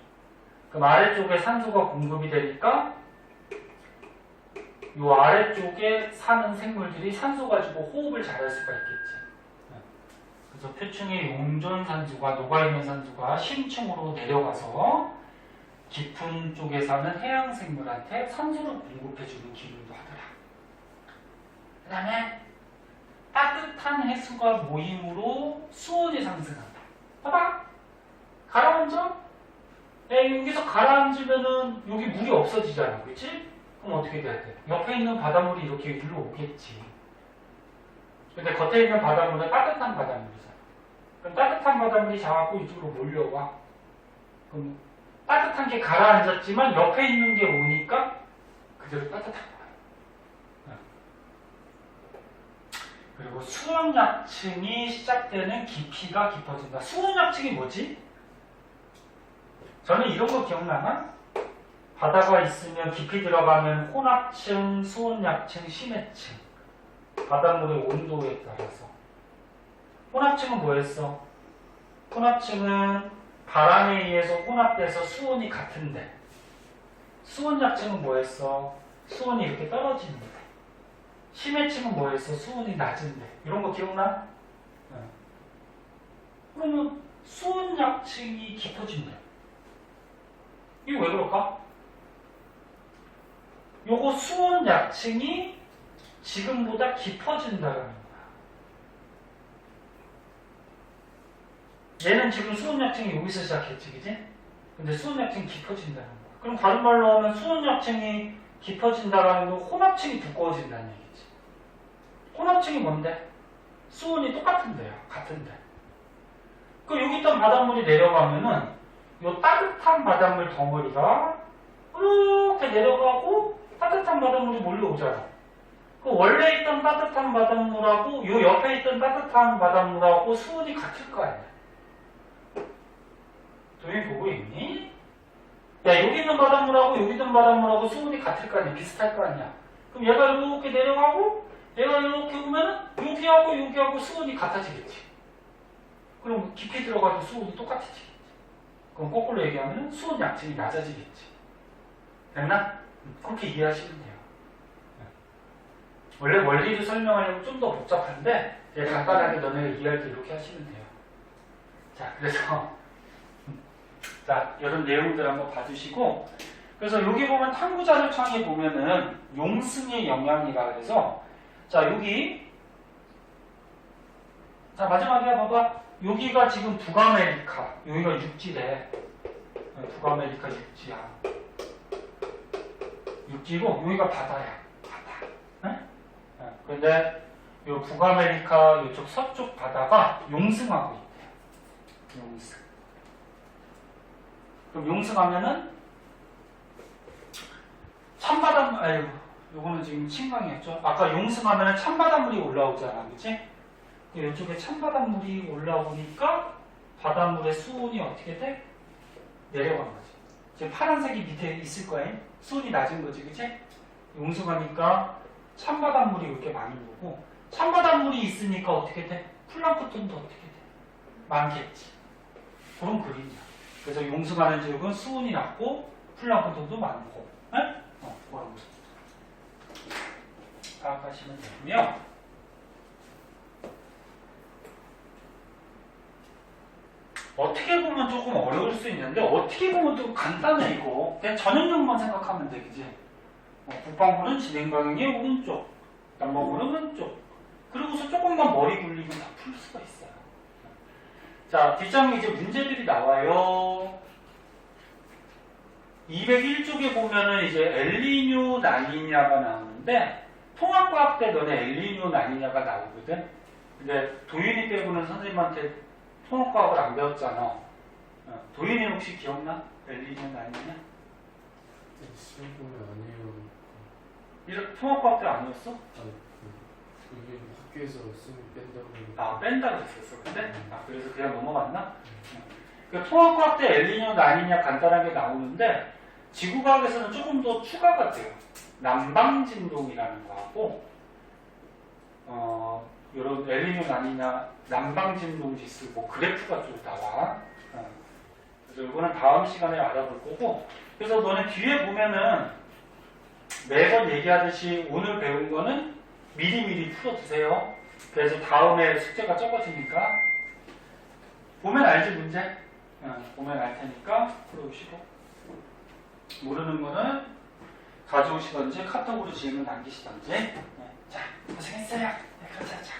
그럼 아래쪽에 산소가 공급이 되니까 이 아래쪽에 사는 생물들이 산소 가지고 호흡을 잘할 수가 있겠지. 그래서 표층의 용존산소가 녹아있는 산소가 심층으로 내려가서 깊은 쪽에 사는 해양 생물한테 산소를 공급해주는 기능도 하더라. 그 다음에 따뜻한 해수가 모임으로 수온이 상승한다. 봐봐. 가라앉아? 여기서 가라앉으면은 여기 물이 없어지잖아. 그치? 그럼 어떻게 돼야 돼? 옆에 있는 바닷물이 이렇게 일로 오겠지. 근데 겉에 있는 바닷물은 따뜻한 바닷물이잖아. 그럼 따뜻한 바닷물이 자꾸 이쪽으로 몰려와. 그럼 따뜻한 게 가라앉았지만 옆에 있는 게 오니까 그대로 따뜻한 거야. 그리고 수온약층이 시작되는 깊이가 깊어진다. 수온약층이 뭐지? 저는 이런 거 기억나나? 바다가 있으면 깊이 들어가면 혼합층, 수온약층, 심해층. 바닷물의 온도에 따라서. 혼합층은 뭐였어? 혼합층은 바람에 의해서 혼합돼서 수온이 같은데. 수온약층은 뭐였어? 수온이 이렇게 떨어지는데. 심해층은 뭐였어? 수온이 낮은데. 이런 거 기억나? 그러면 수온약층이 깊어진대. 이거 왜 그럴까? 요거 수온약층이 지금보다 깊어진다는 거야. 얘는 지금 수온약층이 여기서 시작했지, 그지? 근데 수온약층이 깊어진다는 거야. 그럼 다른 말로 하면 수온약층이 깊어진다는 건 혼합층이 두꺼워진다는 얘기지. 혼합층이 뭔데? 수온이 똑같은데요. 같은데. 그 여기 있던 바닷물이 내려가면은 요 따뜻한 바닷물 덩어리가 이렇게 내려가고 따뜻한 바닷물이 몰려오잖아. 그 원래 있던 따뜻한 바닷물하고 요 옆에 있던 따뜻한 바닷물하고 수온이 같을 거 아니야. 도현이 보고 있니? 야, 여기 있는 바닷물하고 여기 있는 바닷물하고 수온이 같을 거 아니야. 비슷할 거 아니야. 그럼 얘가 이렇게 내려가고 얘가 이렇게 오면 여기하고 수온이 같아지겠지. 그럼 깊이 들어가도 수온이 똑같아지겠지. 그럼 거꾸로 얘기하면 수온 약층이 낮아지겠지. 됐나? 그렇게 이해하시면 돼요. 원래 원리를 설명하려면 좀 더 복잡한데 간단하게 너네 이해할 때 이렇게 하시면 돼요. 자, 그래서 자, 이런 내용들 한번 봐주시고, 그래서 여기 보면 탐구자료창에 보면은 용승의 영향이라 그래서, 자, 여기, 자, 마지막에 봐봐. 여기가 지금 북아메리카, 여기가 육지래. 북아메리카 육지야. 육지고, 여기가 바다야. 바다. 네? 그런데, 이 북아메리카 이쪽 서쪽 바다가 용승하고 있대요. 용승. 그럼 용승하면은 찬바닷물, 아유, 요거는 지금 신강이었죠. 아까 용승하면은 찬바닷물이 올라오잖아, 그치? 이쪽에 찬바닷물이 올라오니까 바닷물의 수온이 어떻게 돼? 내려간 거지. 지금 파란색이 밑에 있을 거예요. 수온이 낮은 거지, 그치? 용승하니까 찬바닷물이 이렇게 많이 오고, 찬바닷물이 있으니까 어떻게 돼? 플랑크톤도 어떻게 돼? 많겠지. 그런 그림이야. 그래서 용승하는 지역은 수온이 낮고 플랑크톤도 많고, 에? 그런 거 파악하시면 되고요. 어떻게 보면 조금 어려울 수 있는데 어떻게 보면 또 간단해 이거. 그냥 전형력만 생각하면 돼, 그지? 북방구는 진행 방향의 오른쪽, 남방구는 왼쪽. 그리고서 조금만 머리 굴리면 다 풀 수가 있어요. 자, 뒷장에 이제 문제들이 나와요. 201쪽에 보면은 이제 엘니뇨 라니냐가 나오는데 통합과학 때 너네 엘니뇨 라니냐가 나오거든. 근데 도윤이 빼고는 선생님한테 통합과학을 안 배웠잖아. 도윤이 혹시 기억나? 엘니뇨 라니냐? 시험 보면 아니에요. 이런 통합과학 때 아니었어? 이게 학교에서 쓰면 뺀다고. 아, 뺀다고 했었어. 근데? 아, 그래서 그냥 넘어갔나? 그 통합과학 때 엘니뇨 라니냐 간단하게 나오는데 지구과학에서는 조금 더 추가가 돼요. 남방진동이라는 거하고 이런 엘니뇨 라니냐 남방진동 지수 뭐 그래프가 좀 나와. 그래서 이거는 다음 시간에 알아볼 거고, 그래서 너네 뒤에 보면은 매번 얘기하듯이 오늘 배운 거는 미리미리 풀어두세요. 그래서 다음에 숙제가 적어지니까 보면 알지 문제? 보면 알 테니까 풀어오시고, 모르는 거는 가져오시던지 카톡으로 질문 남기시던지 자, 고생했어요. 네, 그렇게 하자.